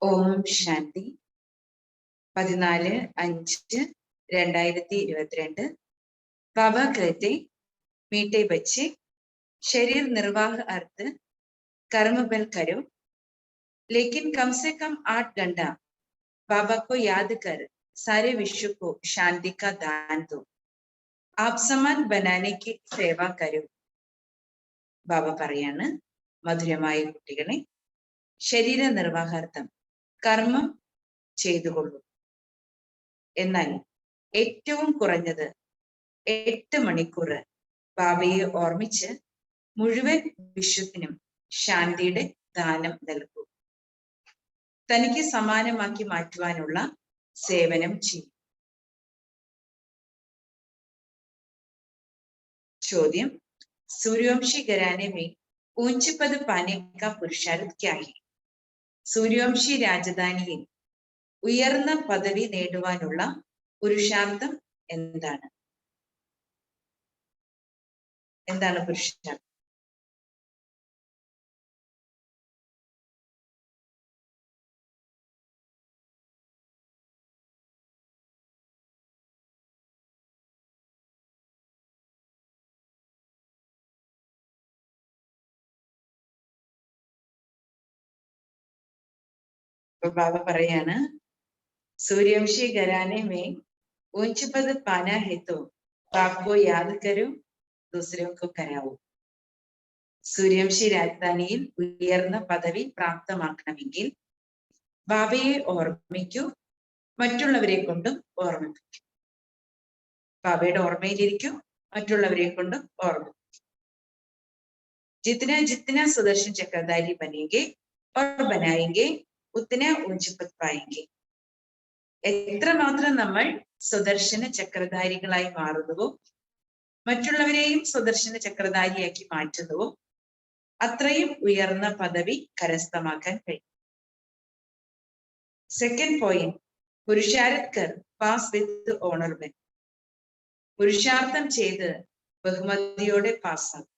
ഓം ശാന്തി 14/5/2022 बाबा कहते मीठे बच्चे शरीर निर्वाह अर्थ कर्म बल करो, लेकिन कम से कम 8 घंटा बाबा को याद कर सारे विश्व को शांति का दान दो, आप समान बनाने की सेवा करो. ബാബ പറയാണ്, മധുരമായ കുട്ടികളെ, ശരീര നിർവാഹാർത്ഥം കർമ്മം ചെയ്തുകൊള്ളൂ. എന്നാൽ ഏറ്റവും കുറഞ്ഞത് 8 മണിക്കൂർ ബാബയെ ഓർമ്മിച്ച് മുഴുവൻ വിശ്വത്തിനും ശാന്തിയുടെ ദാനം നൽകൂ. തനിക്ക് സമാനമാക്കി മാറ്റുവാനുള്ള സേവനം ചെയ്യും. ചോദ്യം, सूर्यवंशी घराने में ऊंच पद पाने का पुरुषार्थ क्या है? സൂര്യവംശി രാജധാനിയിൽ ഉയർന്ന പദവി നേടുവാനുള്ള പുരുഷാർത്ഥം എന്താണ്? എന്താണ് പുരുഷാർത്ഥം? बाबा പറയാണ്, सूर्यवंशी घराने में ऊंच पद पाना है तो बाप को याद करो, दूसरों को कराओ. സൂര്യവംശി രാജധാനിയിൽ ഉയർന്ന പദവി പ്രാപ്തമാക്കണമെങ്കിൽ ബാബയെ ഓർമ്മിക്കൂ, മറ്റുള്ളവരെ കൊണ്ടും ഓർമ്മിപ്പിക്കൂ. ബാബയുടെ ഓർമ്മയിലിരിക്കൂ, മറ്റുള്ളവരെ കൊണ്ടും ഓർമ്മിപ്പിക്കൂ. जितना जितना सुदर्शन चक्रधारी बनेंगे और बनाएंगे उतना ऊंच पद पाएंगे. എത്രമാത്രം നമ്മൾ സുദർശന ചക്രധാരികളായി മാറുന്നുവോ, മറ്റുള്ളവരെയും സുദർശന ചക്രധാരിയാക്കി മാറ്റുന്നുവോ, അത്രയും ഉയർന്ന പദവി കരസ്ഥമാക്കാൻ കഴിയും. സെക്കൻഡ് പോയിന്റ്, പുരുഷാരത്കർ പാസ് വിത്ത് ഓണർമെൻ. പുരുഷാർത്ഥം ചെയ്ത് ബഹുമതിയോടെ പാസ്സാകും.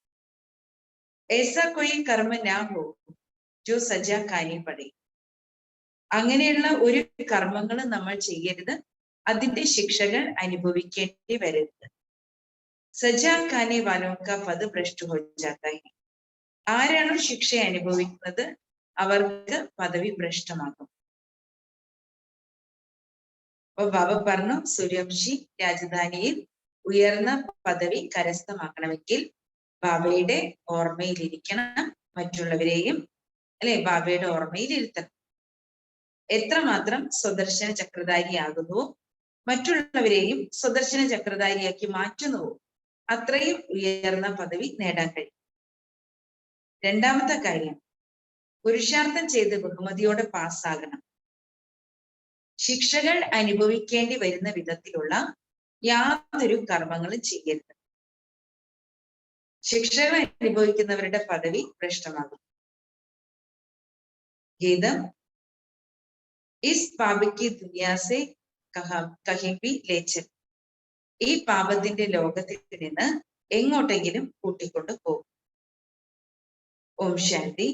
ऐसा कोई कर्म ना हो जो सजा खानी पड़े. അങ്ങനെയുള്ള ഒരു കർമ്മങ്ങൾ നമ്മൾ ചെയ്യരുത്, അതിന്റെ ശിക്ഷകൾ അനുഭവിക്കേണ്ടി വരരുത്. സജാ ഖാനെ വാലോ കാ പദ് ഭ്രഷ്ട ഹോ ജാതാ ഹൈ. ആരാണോ ശിക്ഷ അനുഭവിക്കുന്നത് അവർക്ക് പദവി ഭ്രഷ്ടമാകും. അപ്പൊ ബാബ പറഞ്ഞു, സൂര്യവംശി രാജധാനിയിൽ ഉയർന്ന പദവി കരസ്ഥമാക്കണമെങ്കിൽ ബാബയുടെ ഓർമ്മയിലിരിക്കണം, മറ്റുള്ളവരെയും ബാബയുടെ ഓർമ്മയിലിരുത്തണം. എത്രമാത്രം സുദർശന ചക്രധാരിയാകുന്നുവോ, മറ്റുള്ളവരെയും സുദർശന ചക്രധാരിയാക്കി മാറ്റുന്നുവോ, അത്രയും ഉയർന്ന പദവി നേടാൻ കഴിയും. രണ്ടാമത്തെ കാര്യം, പുരുഷാർത്ഥം ചെയ്ത് ബഹുമതിയോടെ പാസ്സാകണം. ശിക്ഷകൾ അനുഭവിക്കേണ്ടി വരുന്ന വിധത്തിലുള്ള യാതൊരു കർമ്മങ്ങളും ചെയ്യരുത്. ശിക്ഷകൾ അനുഭവിക്കുന്നവരുടെ പദവി ഭ്രഷ്ടമാകും. ഗീതം, इस पाप की दुनिया से कहीं भी ले चल. ഈ പാപത്തിന്റെ ലോകത്തിൽ നിന്ന് എങ്ങോട്ടെങ്കിലും കൂട്ടിക്കൊണ്ടു പോകും. ഓം ശാന്തി.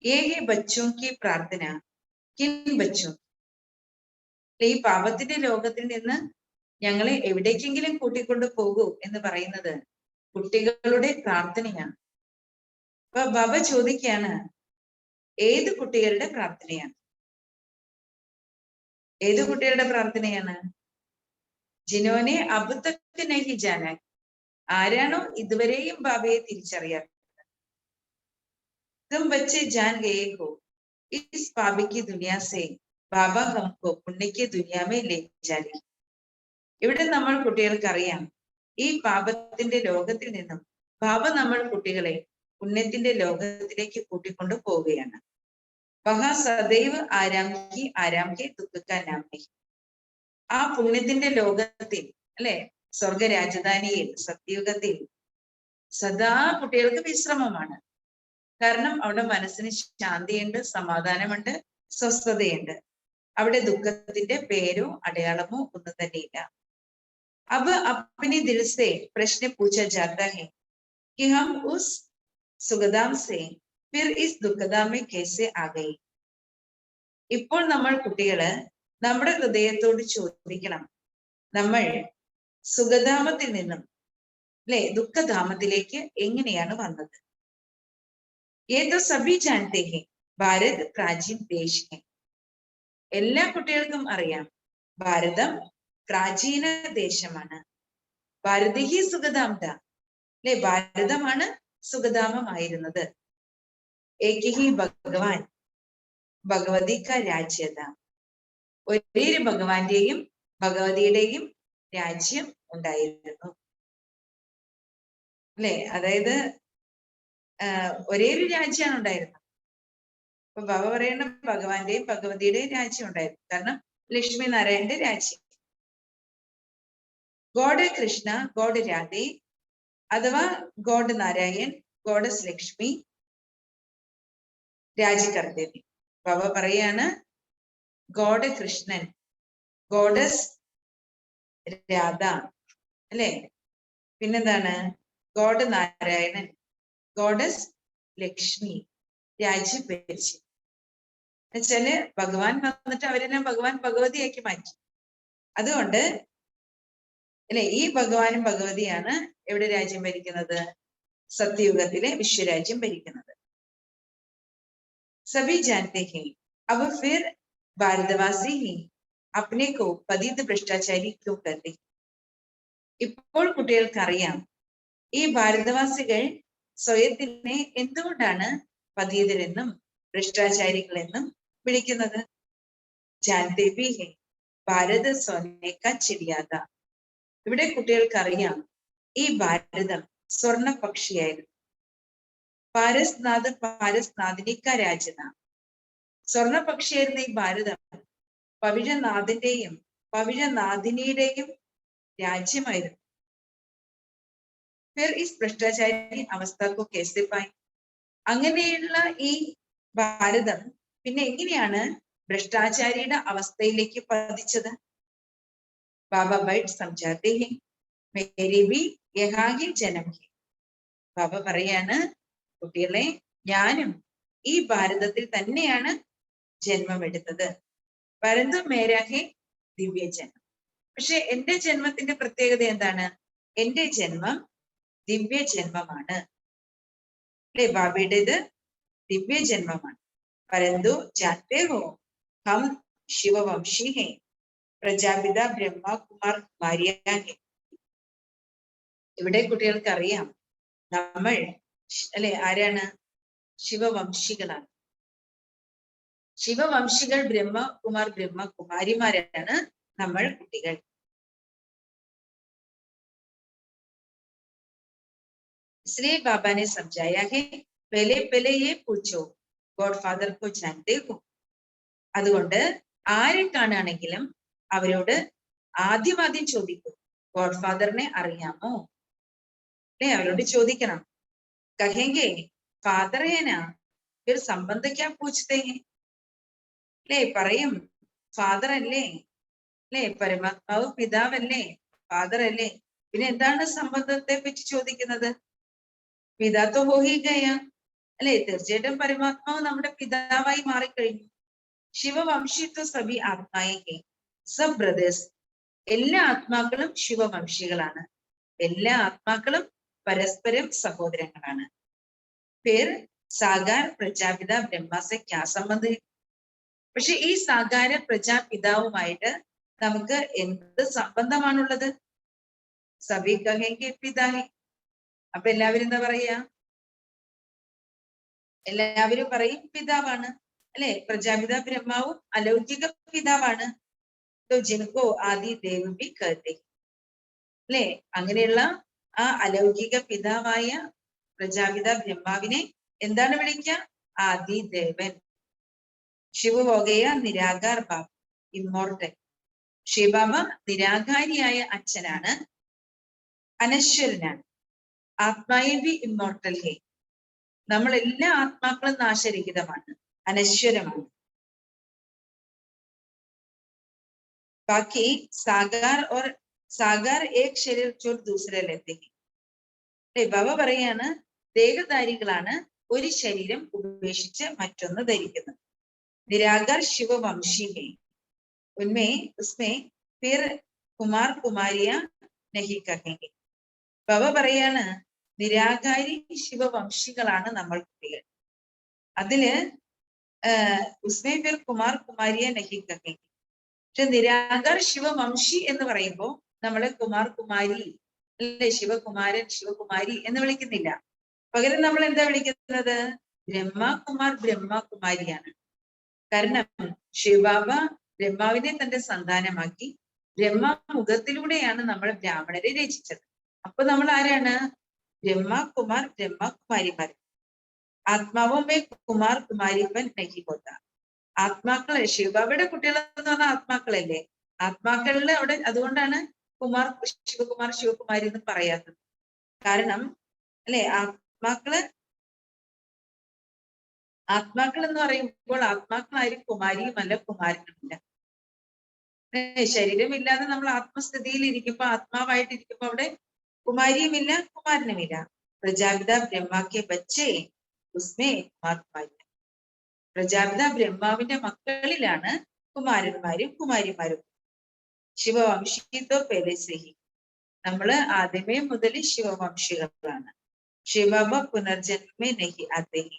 ये है बच्चों की प्रार्थना, किन बच्चों? ഈ പാപത്തിന്റെ ലോകത്തിൽ നിന്ന് ഞങ്ങളെ എവിടേക്കെങ്കിലും കൂട്ടിക്കൊണ്ടു പോകൂ എന്ന് പറയുന്നത് കുട്ടികളുടെ പ്രാർത്ഥനയാണ്. അപ്പൊ ബാബ ചോദിക്കുകയാണ്, ഏത് കുട്ടികളുടെ പ്രാർത്ഥനയാണ്? ഏത് കുട്ടികളുടെ പ്രാർത്ഥനയാണ്? ജിനോനെ അബ് തക് നഹി ജാനാ. ആരാണോ ഇതുവരെയും ബാബയെ തിരിച്ചറിയാത്തത്. തും ബच्चे जान गए हो इस पाप की दुनिया से बाबा हमको पुण्य की दुनिया में ले जाए. ഇവിടെ നമ്മൾ കുട്ടികൾക്ക് അറിയാം, ഈ പാപത്തിന്റെ ലോകത്തിൽ നിന്നും ബാബ നമ്മൾ കുട്ടികളെ പുണ്യത്തിന്റെ ലോകത്തിലേക്ക് കൂട്ടിക്കൊണ്ടു പോവുകയാണ്. വഹാ സദൈവ് ആരാം കെ ദുഃഖ കാ നാം നഹീ. ആ പുണ്യത്തിന്റെ ലോകത്തിൽ സ്വർഗ രാജധാനിയിൽ സത്യയുഗത്തിൽ സദാ കുട്ടികൾക്ക് വിശ്രമമാണ്. കാരണം അവിടെ മനസ്സിന് ശാന്തിയുണ്ട്, സമാധാനമുണ്ട്, സ്വസ്ഥതയുണ്ട്. അവിടെ ദുഃഖത്തിന്റെ പേരോ അടയാളമോ ഒന്നും തന്നെയില്ല. अब अपने दिल से प्रश्न पूछा जाता है कि हम उस सुखधाम से फिर इस दुखधाम में कैसे आ गए. ഇപ്പോൾ നമ്മൾ കുട്ടികള് നമ്മുടെ ഹൃദയത്തോട് ചോദിക്കണം, നമ്മൾ സുഖധാമത്തിൽ നിന്നും അല്ലെ ദുഃഖധാമത്തിലേക്ക് എങ്ങനെയാണ് വന്നത്? ഏതോ സഭി ജാനത്തെ ഹെ ഭാരത് പ്രാചീൻ ദേശ് ഹെ. എല്ലാ കുട്ടികൾക്കും അറിയാം, ഭാരതം പ്രാചീന ദേശമാണ്. ഭാരതീയ സുഖധാമത അല്ലെ, ഭാരതമാണ് സുഖധാമമായിരുന്നത്. ഏകഹി ഭഗവാൻ ഭഗവതി ക രാജ്യത. ഒരേ ഒരു ഭഗവാന്റെയും ഭഗവതിയുടെയും രാജ്യം ഉണ്ടായിരുന്നു അല്ലെ. അതായത് ഒരേ ഒരു രാജ്യമാണ് ഉണ്ടായിരുന്നത്. അപ്പൊ ബാബ പറയുന്ന ഭഗവാന്റെയും ഭഗവതിയുടെയും രാജ്യം ഉണ്ടായിരുന്നു. കാരണം ലക്ഷ്മി നാരായണന്റെ രാജ്യം. ഗോഡ് കൃഷ്ണ, ഗോഡ് രാധേ അഥവാ ഗോഡ് നാരായൺ, ഗോഡസ് ലക്ഷ്മി രാജിക്കർത്തേവി. ബാബ പറയാണ് ഗോഡ് കൃഷ്ണൻ, ഗോഡസ് രാധ അല്ലെ, പിന്നെന്താണ് ഗോഡ് നാരായണൻ, ഗോഡസ് ലക്ഷ്മി രാജ്യം ഭരിച്ചു. എന്നുവെച്ചാല് ഭഗവാൻ വന്നിട്ട് അവരെന്നെ ഭഗവാൻ ഭഗവതിയാക്കി മാറ്റി. അതുകൊണ്ട് അല്ലെ ഈ ഭഗവാനും ഭഗവതിയാണ് എവിടെ രാജ്യം ഭരിക്കുന്നത്? സത്യയുഗത്തിലെ വിശ്വരാജ്യം ഭരിക്കുന്നത്. सभी जानते हैं, अब फिर भारतवासी ही अपने को पतित भ्रष्टाचारी क्यों करते? ഇപ്പോൾ കുട്ടികൾക്കറിയാം, ഈ ഭാരതവാസികൾ സ്വയത്തിനെ എന്തുകൊണ്ടാണ് പതിതരെന്നും ഭ്രഷ്ടാചാരികളെന്നും വിളിക്കുന്നത്? ജാനത്തെ ഭി ഹെ ഭാരത് സോനെ കാ ചിടിയാത. ഇവിടെ കുട്ടികൾക്കറിയാം, ഈ ഭാരതം സ്വർണ്ണ പക്ഷിയായിരുന്നു. പാരസ്നാഥ് പാരസ്നാഥിനിക്ക രാജ്യത. സ്വർണ്ണ പക്ഷിയായിരുന്ന ഈ ഭാരതം പവിഴനാഥന്റെയും പവിഴനാഥിനിയുടെയും രാജ്യമായിരുന്നു. ഫിർ ഇസ് ഭ്രഷ്ടാചാരി അവസ്ഥക്കോ കേസെ പായി. അങ്ങനെയുള്ള ഈ ഭാരതം പിന്നെ എങ്ങനെയാണ് ഭ്രഷ്ടാചാരിയുടെ അവസ്ഥയിലേക്ക് പതിച്ചത്? ബാബ ബൈറ്റ് സംജാത്തെ ഹെ മേരി ഭി യഹാ ഹി ജനം ഹെ. ബാബ പറയാണ്, കുട്ടികളെ ഞാനും ഈ ഭാരതത്തിൽ തന്നെയാണ് ജന്മമെടുത്തത്. പരന്തു മേരാ ഹെ ദിവ്യജന്മം. പക്ഷെ എന്റെ ജന്മത്തിന്റെ പ്രത്യേകത എന്താണ്? എന്റെ ജന്മം ദിവ്യജന്മമാണ് അല്ലെ, ബാബയുടേത് ദിവ്യജന്മമാണ്. പരന്തു ജാനത്തെ ഹോ ഹം ശിവവംശി ഹെ പ്രജാപിത ബ്രഹ്മ കുമാർ കുമാരിയ ഹെ. ഇവിടെ കുട്ടികൾക്ക് അറിയാം, നമ്മൾ അല്ലെ ആരാണ്? ശിവവംശികളാണ്. ശിവവംശികൾ ബ്രഹ്മകുമാർ ബ്രഹ്മകുമാരിമാരാണ് നമ്മൾ കുട്ടികൾ. इसलिए बाबा ने समझाया है, पहले पहले ये पूछो गॉड फादर को जानते हो. അതുകൊണ്ട് ആരെ കാണുകയാണെങ്കിലും അവരോട് ആദ്യം ചോദിക്കും, ഗോഡ് ഫാദറിനെ അറിയാമോ അല്ലെ, അവരോട് ചോദിക്കണം. കഹെങ്കെ ഫാദർ ഏനാ ഫിർ സംബന്ധ ക്യാ പൂछते हैं അല്ലെ, പറയും ഫാദർ അല്ലേ അല്ലെ, പരമാത്മാവ് പിതാവല്ലേ, ഫാദർ അല്ലേ, പിന്നെ എന്താണ് സംബന്ധത്തെ പറ്റി ചോദിക്കുന്നത്? പിതാത്തോ ഹോ ഹി ഗയ അല്ലെ, തീർച്ചയായിട്ടും പരമാത്മാവ് നമ്മുടെ പിതാവായി മാറിക്കഴിഞ്ഞു. ശിവവംശിത്വ സഭി ആത്മായെ സബ് ബ്രദേഴ്സ്. എല്ലാ ആത്മാക്കളും ശിവവംശികളാണ്. എല്ലാ ആത്മാക്കളും പരസ്പരം സഹോദരങ്ങളാണ്. പേർ സാകാർ പ്രജാപിത ബ്രഹ്മസെ ക്യാ സംബന്ധം? പക്ഷെ ഈ സാകാര പ്രജാപിതാവുമായിട്ട് നമുക്ക് എന്ത് സംബന്ധമാണുള്ളത്? സഭി കഹെങ്കെ പിതാഹി. അപ്പൊ എല്ലാവരും എന്താ പറയാ? എല്ലാവരും പറയും പിതാവാണ് അല്ലെ. പ്രജാപിത ബ്രഹ്മാവും അലൗകിക പിതാവാണ്. ജിൻകോ ആദി ദേവ് ബി കഹത്തെ അല്ലെ. അങ്ങനെയുള്ള ആ അലൗകിക പിതാവായ പ്രജാപിത ബ്രഹ്മാവിനെ എന്താണ് വിളിക്കുക? ആദി ദേവൻ. ശിവ ഹോഗയ നിരാകാർ ബാബ ഇമ്മോർട്ടൽ. ശിവബാബ നിരാകാരിയായ അച്ഛനാണ്, അനശ്വരനാണ്. ആത്മായെ ബി ഇമ്മോർട്ടൽ ഹേ. നമ്മൾ എല്ലാ ആത്മാക്കളും നാശരഹിതമാണ്, അനശ്വരമാണ്. ബാക്കി സാഗാർ ഏക് ശരീർ ചോർ ദൂസര ലേത്തെ ഹേ. ബാബ പറയാണ്, ദേഹധാരികളാണ് ഒരു ശരീരം ഉപേക്ഷിച്ച് മറ്റൊന്ന് ധരിക്കുന്നത്. निराकार शिव वंशी है, उनमें उसमें फिर कुमार कुमारिया नहीं कहेंगे. ബാബ പറയാണ് നിരാകാരി ശിവവംശികളാണ് നമ്മൾ കുട്ടികൾ. അതില് ഉസ്മേ ഫിർ കുമാർ കുമാരിയ നഹി കഹേംഗെ. പക്ഷെ നിരാകാർ ശിവവംശി എന്ന് പറയുമ്പോൾ നമ്മള് കുമാർ കുമാരി അല്ലെ, ശിവകുമാരൻ ശിവകുമാരി എന്ന് വിളിക്കുന്നില്ല. പകരം നമ്മൾ എന്താ വിളിക്കുന്നത്? ബ്രഹ്മകുമാർ ബ്രഹ്മകുമാരിയാണ്. കാരണം ശിവബാബ ബ്രഹ്മാവിനെ തന്റെ സന്താനമാക്കി ബ്രഹ്മമുഖത്തിലൂടെയാണ് നമ്മൾ ബ്രാഹ്മണരെ രചിച്ചത്. അപ്പൊ നമ്മൾ ആരാണ്? ബ്രഹ്മകുമാർ ബ്രഹ്മകുമാരിമാർ. ആത്മാവുമേ കുമാർ കുമാരിപ്പൻ നഹി ഹോത്ത. ആത്മാക്കളെ, ശിവബാബയുടെ കുട്ടികൾ എന്ന് പറഞ്ഞാൽ ആത്മാക്കളല്ലേ. ആത്മാക്കളില് അവിടെ അതുകൊണ്ടാണ് കുമാർ ശിവകുമാർ ശിവകുമാരി എന്ന് പറയാത്തത്. കാരണം അല്ലെ, ആത്മാക്കൾ എന്ന് പറയുമ്പോൾ ആത്മാക്കളാരും കുമാരിയുമല്ല കുമാരനുമില്ല. ശരീരമില്ലാതെ നമ്മൾ ആത്മസ്ഥിതിയിൽ ഇരിക്കുമ്പോ, ആത്മാവായിട്ടിരിക്കുമ്പോ അവിടെ കുമാരിയുമില്ല കുമാരനുമില്ല. പ്രജാപിത ബ്രഹ്മാക്കെ ബച്ചേ ഉസ്മേ കുമാർ കുമാരി. പ്രജാപിത ബ്രഹ്മാവിന്റെ മക്കളിലാണ് കുമാരന്മാരും കുമാരിമാരും. ശിവവംശിത്തോ പേലസഹി. നമ്മള് ആദ്യമേ മുതൽ ശിവവംശികളാണ്. ശിവബാബ പുനർജന്മേ നഹി ആത്തേഹി.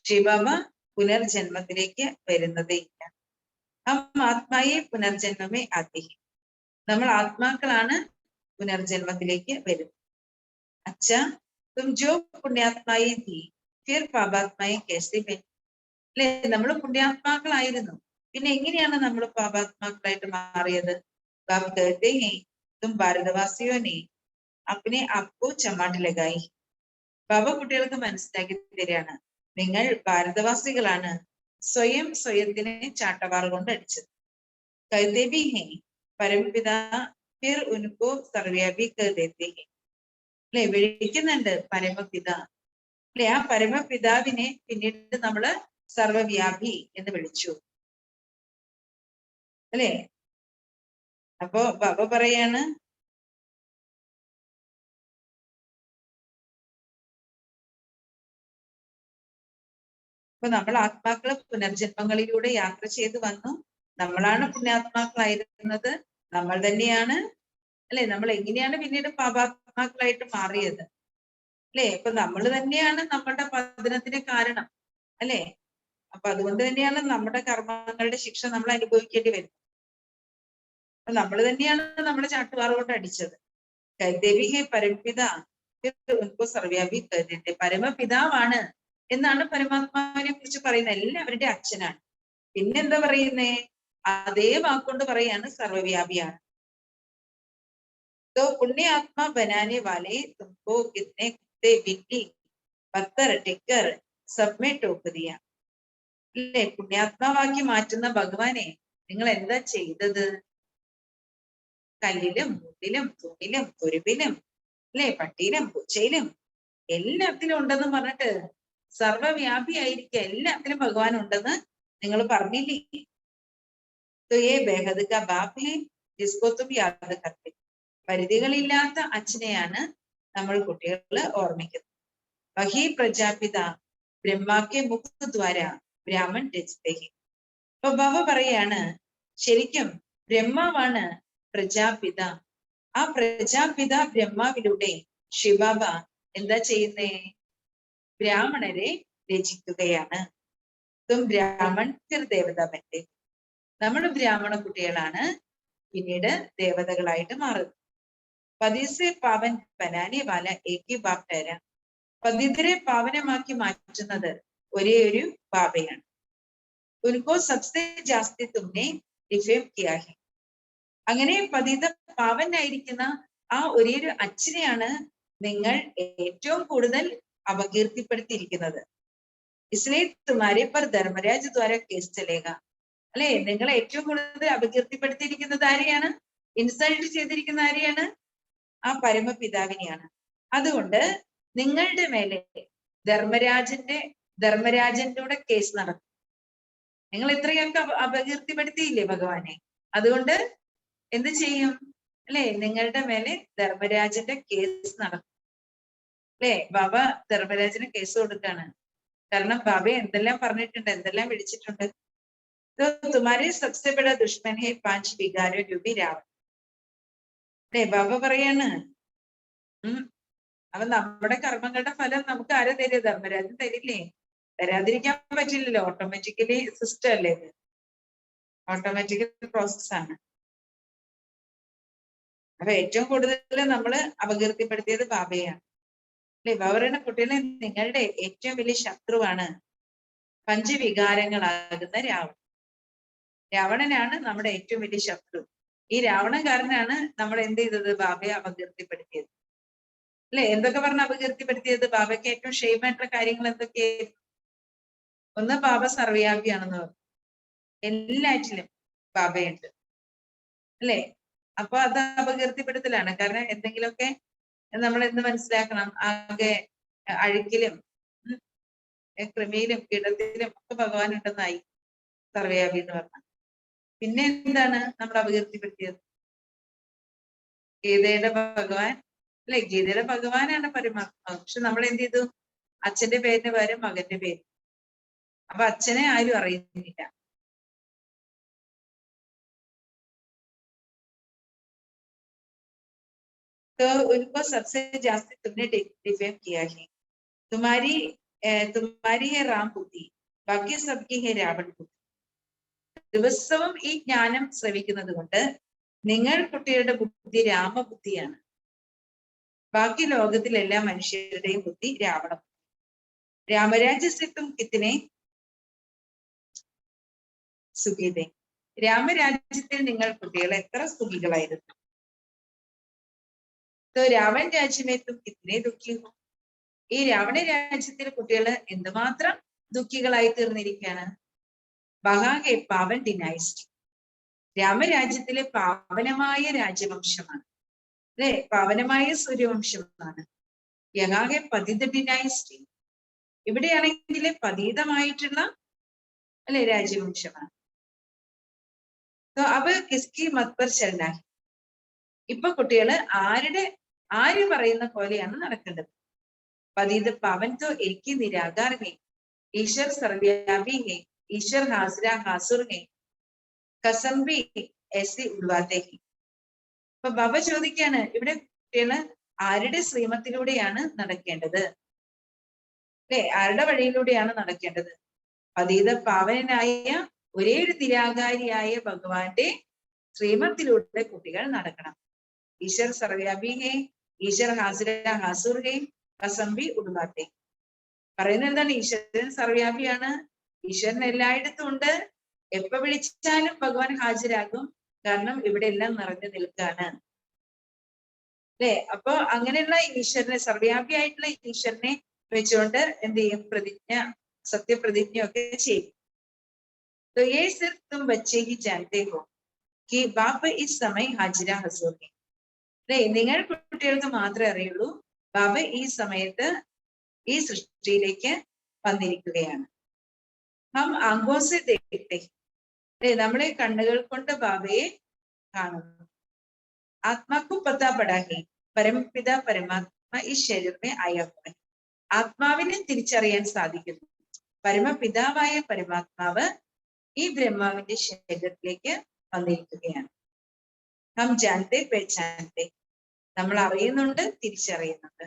ശിവബാബ പുനർജന്മത്തിലേക്ക് വരുന്നതേ ഇല്ല. ആത്മായെ പുനർജന്മമേ ആത്തേഹി. നമ്മൾ ആത്മാക്കളാണ് പുനർജന്മത്തിലേക്ക് വരുന്നത്. അച്ഛാ തും ജോ പുണ്യാത്മായി തീ ഫിർ പാപാത്മായി കേസെ ബൻ. അല്ലെ, നമ്മൾ പുണ്യാത്മാക്കളായിരുന്നു, പിന്നെ എങ്ങനെയാണ് നമ്മൾ പാപാത്മാക്കളായിട്ട് മാറിയത്? ബാബ് കഹത്തെ ഹൈ തും ഭാരതവാസിയോ നെ അപ്നെ ആപ്കോ ചമാട്ട് ലഗായി. ബാബ കുട്ടികൾക്ക് മനസ്സിലാക്കി തരികയാണ്, നിങ്ങൾ ഭാരതവാസികളാണ് സ്വയം സ്വയത്തിനെ ചാട്ടവാർ കൊണ്ട് അടിച്ചത്. കഹത്തെ ഭി ഹൈ പരമപിതാ ഫിർ ഉൻകോ സർവ്യാപി കർ ദേത്തെ ഹൈ. അല്ലെ, വിളിക്കുന്നുണ്ട് പരമപിത. അല്ലെ, ആ പരമപിതാവിനെ പിന്നീട് നമ്മള് സർവവ്യാപി എന്ന് വിളിച്ചു. അല്ലെ, അപ്പോ ബാബ പറയാണ്, അപ്പൊ നമ്മൾ ആത്മാക്കള് പുനർജന്മങ്ങളിലൂടെ യാത്ര ചെയ്തു വന്നു. നമ്മളാണ് പുണ്യാത്മാക്കളായിരുന്നത്, നമ്മൾ തന്നെയാണ്. അല്ലെ, നമ്മൾ എങ്ങനെയാണ് പിന്നീട് പാപാത്മാക്കളായിട്ട് മാറിയത്? അല്ലെ, അപ്പൊ നമ്മൾ തന്നെയാണ് നമ്മളുടെ പതനത്തിന് കാരണം. അല്ലെ, അപ്പൊ അതുകൊണ്ട് തന്നെയാണ് നമ്മുടെ കർമ്മങ്ങളുടെ ശിക്ഷ നമ്മൾ അനുഭവിക്കേണ്ടി വരുന്നത്. അപ്പൊ നമ്മൾ തന്നെയാണ് നമ്മുടെ ചാട്ടുവാറ് കൊണ്ട് അടിച്ചത്. കൈദേവിഹെ പരമപിത സർവ്യാപി കരുതേ. പരമപിതാവാണ് എന്നാണ് പരമാത്മാവിനെ കുറിച്ച് പറയുന്നത്. എല്ലാവരുടെ അച്ഛനാണ്. പിന്നെന്താ പറയുന്നേ? അതേ വാക്കുകൊണ്ട് പറയാണ് സർവ്വവ്യാപിയാണ്. तो पुण्य आत्मा बनाने वाले तुमको कितने कुत्ते बिल्ली पत्थर टिक्कर सब में टोक दिया. അല്ലേ, പുണ്യാത്മാവാക്കി മാറ്റുന്ന ഭഗവാനെ നിങ്ങൾ എന്താ ചെയ്തത്? കല്ലിലും മുട്ടിലും തൂണിലും തുരുമ്പിലും അല്ലെ, പട്ടിയിലും പൂച്ചയിലും എല്ലാത്തിലും ഉണ്ടെന്ന് പറഞ്ഞിട്ട് സർവവ്യാപിയായിരിക്കുക, എല്ലാത്തിലും ഭഗവാൻ ഉണ്ടെന്ന് നിങ്ങൾ പറഞ്ഞില്ലേ? ബേഹദ് കാ ബാപ് ഹേ ജിസ്കോ തും യാദ് കർത്തെ. പരിധികളില്ലാത്ത അച്ഛനെയാണ് നമ്മൾ കുട്ടികള് ഓർമ്മിക്കുന്നത്. വഹി പ്രജാപിത ബ്രഹ്മാക്കെ മുഖദ്വാര ബ്രാഹ്മൺ രചിതഹി. അപ്പൊ ബാബ പറയാണ്, ശരിക്കും ബ്രഹ്മാവാണ് പ്രജാപിത. ആ പ്രജാപിത ബ്രഹ്മാവിലൂടെ ശിവബാബ എന്താ ചെയ്യുന്നേ? ബ്രാഹ്മണരെ രചിക്കുകയാണ്. തും ബ്രാഹ്മൺ ഫിർ ദേവത ബന്റെ. നമ്മൾ ബ്രാഹ്മണ കുട്ടികളാണ് പിന്നീട് ദേവതകളായിട്ട് മാറുന്നത്. പതിസെ പാവൻ ബനാനെ വാല ഏകി ബാപ് തേര. പതിതരെ പാവനമാക്കി മാറ്റുന്നത് ഒരേ ഒരു ബാബയാണ്. ഉൻകോ സബ്സെ ജാസ്തി തുമ്നെ ഡിഫേം കിയാ ഹെ. അങ്ങനെ പതിത പാവനായിരിക്കുന്ന ആ ഒരേ ഒരു അച്ഛനെയാണ് നിങ്ങൾ ഏറ്റവും കൂടുതൽ അപകീർത്തിപ്പെടുത്തിയിരിക്കുന്നത്. ഇസ്ലേ തുമാരെ പർ ധർമ്മരാജ് ദ്വാര കേസ് ചലേഗ. അല്ലെ, നിങ്ങൾ ഏറ്റവും കൂടുതൽ അപകീർത്തിപ്പെടുത്തിയിരിക്കുന്നത് ആരെയാണ്? ഇൻസൾട്ട് ചെയ്തിരിക്കുന്ന ആരെയാണ്? ആ പരമപിതാവിനെയാണ്. അതുകൊണ്ട് നിങ്ങളുടെ മേലെ ധർമ്മരാജന്റെ കേസ് നടക്കും. നിങ്ങൾ ഇത്രയൊക്കെ അപകീർത്തിപ്പെടുത്തിയില്ലേ ഭഗവാനെ, അതുകൊണ്ട് എന്ത് ചെയ്യും? അല്ലെ, നിങ്ങളുടെ മേലെ ധർമ്മരാജന്റെ കേസ് നടക്കും. അല്ലെ, ബാബ ധർമ്മരാജന് കേസ് കൊടുക്കാണ്. കാരണം ബാബ എന്തെല്ലാം പറഞ്ഞിട്ടുണ്ട്, എന്തെല്ലാം വിളിച്ചിട്ടുണ്ട്. तो तुम्हारे सबसे बड़ा दुश्मन है 5 विകാരം രൂപി രാവൺ. അല്ലേ ബാബ പറയാണ്. അപ്പൊ നമ്മുടെ കർമ്മങ്ങളുടെ ഫലം നമുക്ക് ആരാ തരിക? ധർമ്മരാജൻ തരില്ലേ? തരാതിരിക്കാൻ പറ്റില്ലല്ലോ. ഓട്ടോമാറ്റിക്കലി സിസ്റ്റം അല്ലേ ഇത്, ഓട്ടോമാറ്റിക്കൽ പ്രോസസ്സാണ്. അപ്പൊ ഏറ്റവും കൂടുതൽ നമ്മൾ അപകീർത്തിപ്പെടുത്തിയത് ബാബയാണ് അല്ലെ? ബാബയുടെ കുട്ടികളെ നിങ്ങളുടെ ഏറ്റവും വലിയ ശത്രുവാണ് പഞ്ചവികാരങ്ങളാകുന്ന രാവണൻ. രാവണനാണ് നമ്മുടെ ഏറ്റവും വലിയ ശത്രു. ഈ രാവണകാരനാണ് നമ്മൾ എന്ത് ചെയ്തത്? ബാബയെ അപകീർത്തിപ്പെടുത്തിയത് അല്ലെ? എന്തൊക്കെ പറഞ്ഞ് അപകീർത്തിപ്പെടുത്തിയത്? ബാബയ്ക്ക് ഏറ്റവും ക്ഷേമമായിട്ടുള്ള കാര്യങ്ങൾ എന്തൊക്കെയായിരുന്നു? ഒന്ന്, ബാബ സർവ്വവ്യാപിയാണെന്ന് പറഞ്ഞു. എല്ലാറ്റിലും ബാബയുണ്ട് അല്ലെ? അപ്പൊ അത് അപകീർത്തിപ്പെടുത്തലാണ്. കാരണം എന്തെങ്കിലുമൊക്കെ നമ്മൾ എന്ത് മനസ്സിലാക്കണം? ആകെ അഴുക്കിലും കൃമിയിലും കീടത്തിലും ഒക്കെ ഭഗവാൻ ഉണ്ടെന്നായി സർവ്വവ്യാപി എന്ന് പറഞ്ഞ. പിന്നെ എന്താണ് നമ്മൾ അപകീർത്തിപ്പെടുത്തിയത്? ഗീതയുടെ ഭഗവാൻ അല്ലെ? ഗീതയുടെ ഭഗവാനാണ് പരമാത്മാ. പക്ഷെ നമ്മൾ എന്ത് ചെയ്തു? അച്ഛന്റെ പേരിന് പകരം മകന്റെ പേര്. അപ്പൊ അച്ഛനെ ആരും അറിയുന്നില്ല. तो उनको सबसे ज्यादा तुमने डिफेम किया है. तुम्हारी है राम बुद्धि, ബാക്കി सबकी है രാവൺ ബുദ്ധി. ദിവസവും ഈ ജ്ഞാനം ശ്രവിക്കുന്നത് കൊണ്ട് നിങ്ങൾ കുട്ടികളുടെ ബുദ്ധി രാമബുദ്ധിയാണ്. ബാക്കി ലോകത്തിലെ എല്ലാ മനുഷ്യരുടെയും ബുദ്ധി രാവണ ബുദ്ധി. രാമരാജ്യത്വം കിത്തിനെ സുഖിതേ. രാമരാജ്യത്തിൽ നിങ്ങൾ കുട്ടികൾ എത്ര സുഖികളായിരുന്നു. രാവൺ രാജ്യമേത്തും കിത്തിനെ ദുഃഖിക്കും. ഈ രാവണ രാജ്യത്തിലെ കുട്ടികൾ എന്തുമാത്രം ദുഃഖികളായി തീർന്നിരിക്കുകയാണ്. ബഹാഗെ പാവൻ ഡിനൈസ്റ്റി. രാമരാജ്യത്തിലെ പാവനമായ രാജവംശമാണ് അല്ലെ? പാവനമായ സൂര്യവംശമാണ്. യഹാഗെ പതിത ഡിനൈസ്റ്റി. ഇവിടെയാണെങ്കിൽ പതീതമായിട്ടുള്ള അല്ലെ രാജവംശമാണ്. അവ കിസ്കി മത്പർ ചലനായി. ഇപ്പൊ കുട്ടികള് ആര് പറയുന്ന പോലെയാണ് നടക്കേണ്ടത്. പതീത പവൻ തോ ഏകി നിരാകാർ ഹെ, ഈശ്വർ സർവ്യാപി ഹെ, ഈശ്വർ ഹാസിര ഹാസുർ ഹെ, കസംബി എസി ഉൾവാത്തെ ഹെ. അപ്പൊ ബാബ ചോദിക്കാണ്, ഇവിടെ കുട്ടികള് ആരുടെ ശ്രീമത്തിലൂടെയാണ് നടക്കേണ്ടത് അല്ലെ? ആരുടെ വഴിയിലൂടെയാണ് നടക്കേണ്ടത്? പതീത പാവനായ ഒരേ ഒരു നിരാകാരിയായ ഭഗവാന്റെ ശ്രീമത്തിലൂടെ കുട്ടികൾ നടക്കണം. ഈശ്വർ സർവ്യാപി ഹെ, ഈശ്വർ ഹാസിര ഹാസുർ ഹെ, കസംബി ഉൾവാത്തെ. പറയുന്നത് എന്താണ്? ഈശ്വരൻ സർവ്യാപിയാണ്, ഈശ്വരൻ എല്ലായിടത്തും ഉണ്ട്. എപ്പോ വിളിച്ചാലും ഭഗവാൻ ഹാജരാകും. കാരണം ഇവിടെ എല്ലാം നിറഞ്ഞു നിൽക്കാണ് അല്ലെ? അപ്പൊ അങ്ങനെയുള്ള ഈശ്വരനെ, സർവ്യാപിയായിട്ടുള്ള ഈശ്വരനെ വെച്ചുകൊണ്ട് എന്ത് ചെയ്യും? സത്യപ്രതിജ്ഞയൊക്കെ ചെയ്യും. तो ये सिर्फ तुम बच्चे ही जानते हो कि बाप इस समय हाजिरा हजूर है. അല്ലെ? നിങ്ങൾ കുട്ടികൾക്ക് മാത്രമേ അറിയുള്ളൂ ബാബ ഈ സമയത്ത് ഈ സൃഷ്ടിയിലേക്ക് വന്നിരിക്കുകയാണ്. ഹം ആങ്കോ സെ ദേഖ്തേ ഹൈ. അല്ലെ? നമ്മളെ കണ്ണുകൾ കൊണ്ട് ബാബയെ കാണുന്നു. ആത്മാക്കു പതാ പടാ ഹൈ പരമപിത പരമാത്മ ഈ ശരീരമേ ആയാ ഹുവ. ആത്മാവിനെ തിരിച്ചറിയാൻ സാധിക്കുന്നു. പരമപിതാവായ പരമാത്മാവ് ഈ ബ്രഹ്മാവിന്റെ ശരീരത്തിലേക്ക് വന്നിരിക്കുകയാണ്. ഹം ജാനത്തെ പെഹചാനത്തെ. നമ്മൾ അറിയുന്നുണ്ട്, തിരിച്ചറിയുന്നുണ്ട്.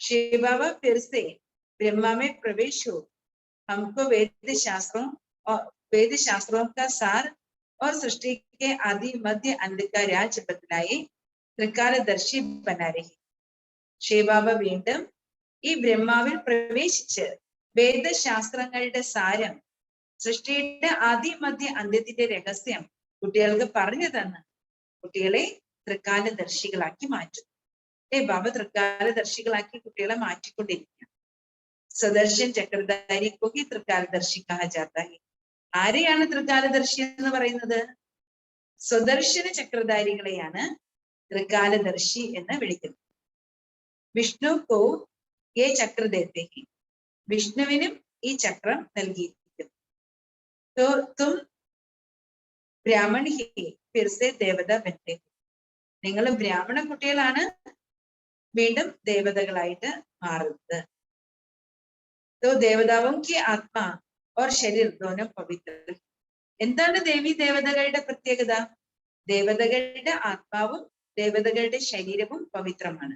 ശിവബാബ ഫിർ സെ ब्रह्मा में प्रवेश हो, हमको वेद शास्त्रों का सार और सृष्टि के आदि मध्य अंत का राज बतलाए त्रिकालदर्शी बना रही. ശിവബാബ വീണ്ടും ഈ ബ്രഹ്മാവിൽ പ്രവേശിച്ച് വേദശാസ്ത്രങ്ങളുടെ സാരം, സൃഷ്ടിയുടെ ആദി മധ്യ അന്ത്യത്തിന്റെ രഹസ്യം കുട്ടികൾക്ക് പറഞ്ഞു തന്ന് കുട്ടികളെ ത്രികാലദർശികളാക്കി മാറ്റും. ബാബ ത്രികാലദർശികളാക്കി കുട്ടികളെ മാറ്റിക്കൊണ്ടിരിക്കുക. സദർശൻ ചക്രധാരി കോഹി ത്രികാലദർശി കഹാ ജാതാ ഹൈ. ആരെയാണ് ത്രികാലദർശി എന്ന് പറയുന്നത്? സ്വദർശന ചക്രധാരികളെയാണ് ത്രികാലദർശി എന്ന് വിളിക്കുന്നത്. വിഷ്ണു കോ യേ ചക്ര ദേത്തെ ഹൈ. വിഷ്ണുവിനും ഈ ചക്രം നൽകിയിരിക്കുന്നു. तो तुम ब्राह्मण ही फिर से देवता बनते हो. നിങ്ങൾ ബ്രാഹ്മണ കുട്ടികളാണ് വീണ്ടും ദേവതകളായിട്ട് മാറുന്നത്. तो देवताओं की आत्मा और शरीर दोनों पवित्र. എന്താണ് ദേവി ദേവതകളുടെ പ്രത്യേകത? ദേവതകളുടെ ആത്മാവും ദേവതകളുടെ ശരീരവും പവിത്രമാണ്.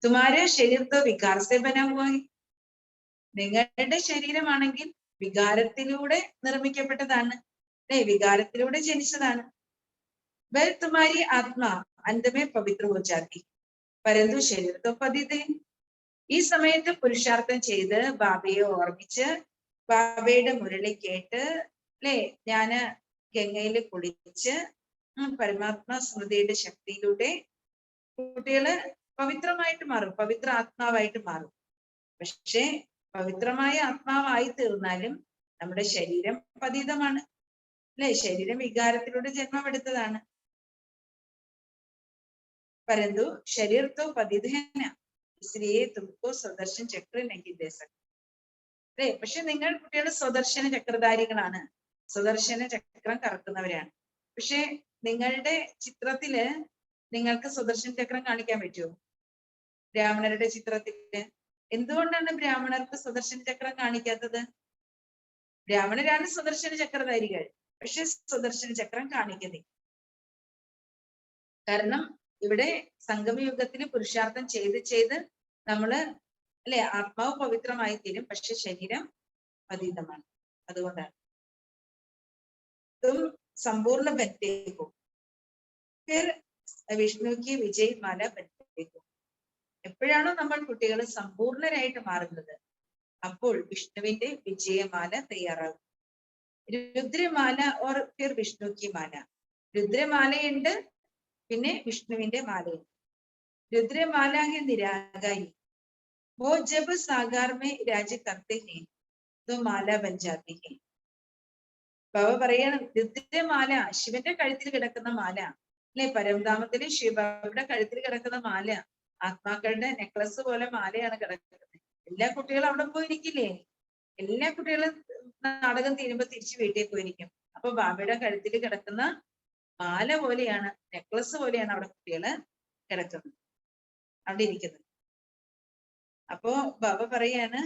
തുമാരെ ശരീരത്തോ വികാരത്തെ ബനാ ഹുവാ ഹൈ. നിങ്ങളുടെ ശരീരമാണെങ്കിൽ വികാരത്തിലൂടെ നിർമ്മിക്കപ്പെട്ടതാണ്, അല്ലെ? വികാരത്തിലൂടെ ജനിച്ചതാണ്. വൽ തുമാരി ആത്മാ അന്തമേ പവിത്ര ഹോ ജാതി പരന്തു ശരീരത്തോ പതിതേ. ഈ സമയത്ത് പുരുഷാർത്ഥം ചെയ്ത് ബാബയെ ഓർമ്മിച്ച് ബാബയുടെ മുരളി കേട്ട്, അല്ലെ, ഞാന് ഗംഗയിൽ കുളിച്ച് പരമാത്മാ സ്മൃതിയുടെ ശക്തിയിലൂടെ കുട്ടികള് പവിത്രമായിട്ട് മാറും, പവിത്ര ആത്മാവായിട്ട് മാറും. പക്ഷെ പവിത്രമായ ആത്മാവായി തീർന്നാലും നമ്മുടെ ശരീരം പതിതമാണ്, അല്ലെ? ശരീരം വികാരത്തിലൂടെ ജന്മമെടുത്തതാണ്. परंतु शरीर तो पतित है ना, इसलिए तुमको सुदर्शन चक्र नहीं दे सकते. അല്ലെ? പക്ഷെ നിങ്ങൾ കുട്ടികൾ സുദർശന ചക്രധാരികളാണ്, സുദർശന ചക്രം കറക്കുന്നവരാണ്. പക്ഷെ നിങ്ങളുടെ ചിത്രത്തില് നിങ്ങൾക്ക് സുദർശന ചക്രം കാണിക്കാൻ പറ്റുമോ? ബ്രാഹ്മണരുടെ ചിത്രത്തില് എന്തുകൊണ്ടാണ് ബ്രാഹ്മണർക്ക് സുദർശന ചക്രം കാണിക്കാത്തത്? ബ്രാഹ്മണരാണ് സുദർശന ചക്രധാരികൾ, പക്ഷെ സുദർശന ചക്രം കാണിക്കുന്നില്ല. കാരണം ഇവിടെ സംഗമയുഗത്തിന് പുരുഷാർത്ഥം ചെയ്ത് നമ്മള്, അല്ലെ, ആത്മാവ് പവിത്രമായി തീരും, പക്ഷെ ശരീരം പതിതമാണ്. അതുകൊണ്ടാണ് തും സമ്പൂർണ്ണ ബന്ധേക്കും ഫിർ വിഷ്ണുക്ക് വിജയ് മാല ബന്ധേക്കും. എപ്പോഴാണോ നമ്മൾ കുട്ടികൾ സമ്പൂർണരായിട്ട് മാറുന്നത്, അപ്പോൾ വിഷ്ണുവിന്റെ വിജയമാല തയ്യാറാകും. രുദ്രമാല ഓർ ഫിർ വിഷ്ണുക്ക് മാല. രുദ്രമാലയുണ്ട്, പിന്നെ വിഷ്ണുവിന്റെ മാലയുണ്ട്. രുദ്രമാല ഹെ നിരാകാരി, वो जब सागर में राज्य करते हैं तो माला बन जाती है. ബാബ പറയണം, രുദ്രമാല ശിവന്റെ കഴുത്തിൽ കിടക്കുന്ന മാല, അല്ലെ? പരംധാമത്തിലെ ശിവയുടെ കഴുത്തിൽ കിടക്കുന്ന മാല ആത്മാക്കളുടെ നെക്ലസ് പോലെ മാലയാണ് കിടക്കുന്നത്. എല്ലാ കുട്ടികളും അവിടെ പോയിരിക്കില്ലേ? എല്ലാ കുട്ടികളും നാടകം തീരുമ്പോ തിരിച്ചു വീട്ടിൽ പോയിരിക്കും. അപ്പൊ ബാബയുടെ കഴുത്തിൽ കിടക്കുന്ന മാല പോലെയാണ്, നെക്ലസ് പോലെയാണ് അവിടെ കുട്ടികള് കിടക്കുന്നത്, അവിടെ ഇരിക്കുന്നത്. അപ്പോ ബാബ പറയാണ്,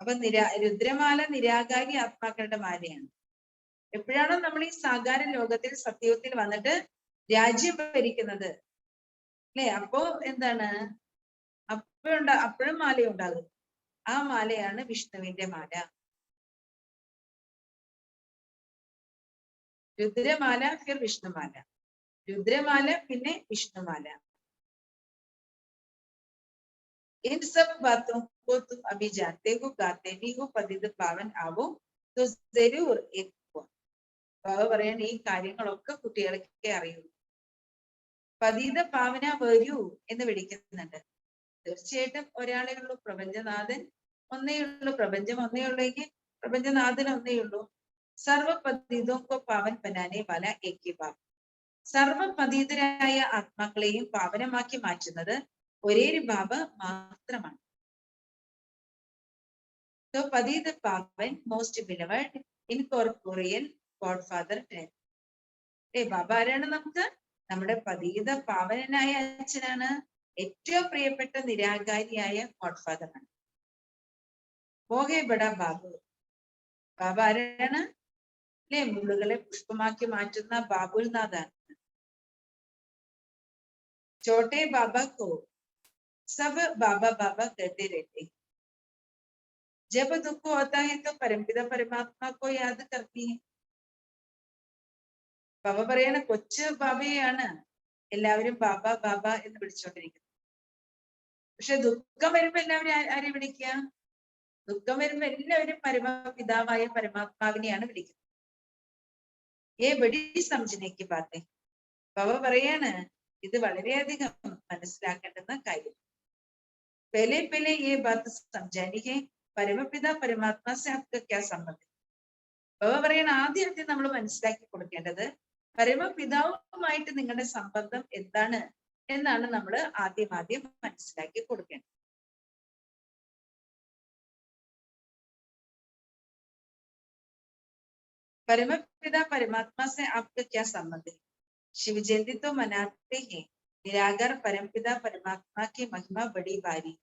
അപ്പൊ രുദ്രമാല നിരാകാരി ആത്മാക്കളുടെ മാലയാണ്. എപ്പോഴാണോ നമ്മൾ ഈ സാകാര ലോകത്തിൽ സത്യത്തിൽ വന്നിട്ട് രാജ്യം ഭരിക്കുന്നത്, അല്ലെ, അപ്പോ എന്താണ്, അപ്പോഴും മാലയുണ്ടാകും. ആ മാലയാണ് വിഷ്ണുവിന്റെ മാല. രുദ്രമാല ഫിർ വിഷ്ണുമാല, രുദ്രമാല പിന്നെ വിഷ്ണുമാല. इन सब बातों को तुम अभी जानते हो, गाते भी हो, पतित पावन आवो तो जरूर एक हुआ. ബാബ പറയാൻ ഈ കാര്യങ്ങളൊക്കെ കുട്ടികൾക്ക് അറിയൂ. പതിത പാവന വരൂ എന്ന് വിളിക്കുന്നുണ്ട്. തീർച്ചയായിട്ടും ഒരാളെ ഉള്ളൂ, പ്രപഞ്ചനാഥൻ ഒന്നേ ഉള്ളൂ, പ്രപഞ്ചം ഒന്നേ ഉള്ളെങ്കിൽ പ്രപഞ്ചനാഥൻ ഒന്നേ ഉള്ളൂ. സർവപതിതോ കോ പാവൻ ബനാനെ വാല ഏക് ഹി ബാബ. സർവപതിതരായ ആത്മാക്കളെയും പാവനമാക്കി മാറ്റുന്നത് ഒരേ ഒരു ബാബ മാത്രമാണ്. So പതിത പാവൻ most beloved incorporeal God Father. Baba ആരാണ് നമുക്ക്? നമ്മുടെ പതിത പാവനായ അച്ഛനാണ്, ഏറ്റവും പ്രിയപ്പെട്ട നിരാകാരിയായ ഗോഡ് ഫാദറാണ്. പോകെ ബഡ ബാബു. ബാബ ആരാണ്? അല്ലെ, മുള്ളുകളെ പുഷ്പമാക്കി മാറ്റുന്ന ബാബുൽനാഥാണ്. ചോട്ടെ ബാബ കോ സബ് ബാബ ബാബ कहते रहते. जब दुख होता है तो परमपिता परमात्मा को याद करती है. ബാബ പറയാണ്, കൊച്ചു ബാബയെയാണ് എല്ലാവരും ബാബ ബാബ എന്ന് വിളിച്ചുകൊണ്ടിരിക്കുന്നത്. പക്ഷെ ദുഃഖം വരുമ്പോ എല്ലാവരും ആരെ വിളിക്കുക? ദുഃഖം വരുമ്പോ എല്ലാവരും പരമപിതാവായ പരമാത്മാവിനെയാണ് വിളിക്കുന്നത്. ബഡി സംജനയ്ക്ക് ബാത്തെ. ബാബ പറയാണ്, ഇത് വളരെയധികം മനസ്സിലാക്കേണ്ടുന്ന കാര്യം. पहले पहले ये बात समझानी है, परमपिता परमात्मा से आपका क्या संबंध है. ബാബ പറയണ, ആദ്യം നമ്മൾ മനസ്സിലാക്കി കൊടുക്കേണ്ടത് പരമപിതാവുമായിട്ട് നിങ്ങളുടെ സംബന്ധം എന്താണ് എന്നാണ് നമ്മൾ ആദ്യം മനസ്സിലാക്കി കൊടുക്കേണ്ടത്. परमपिता परमात्मा से आपका क्या संबंध है. शिव जयंती तो मनाते हैं, निराकार परमपिता परमात्मा की महिमा बड़ी भारी.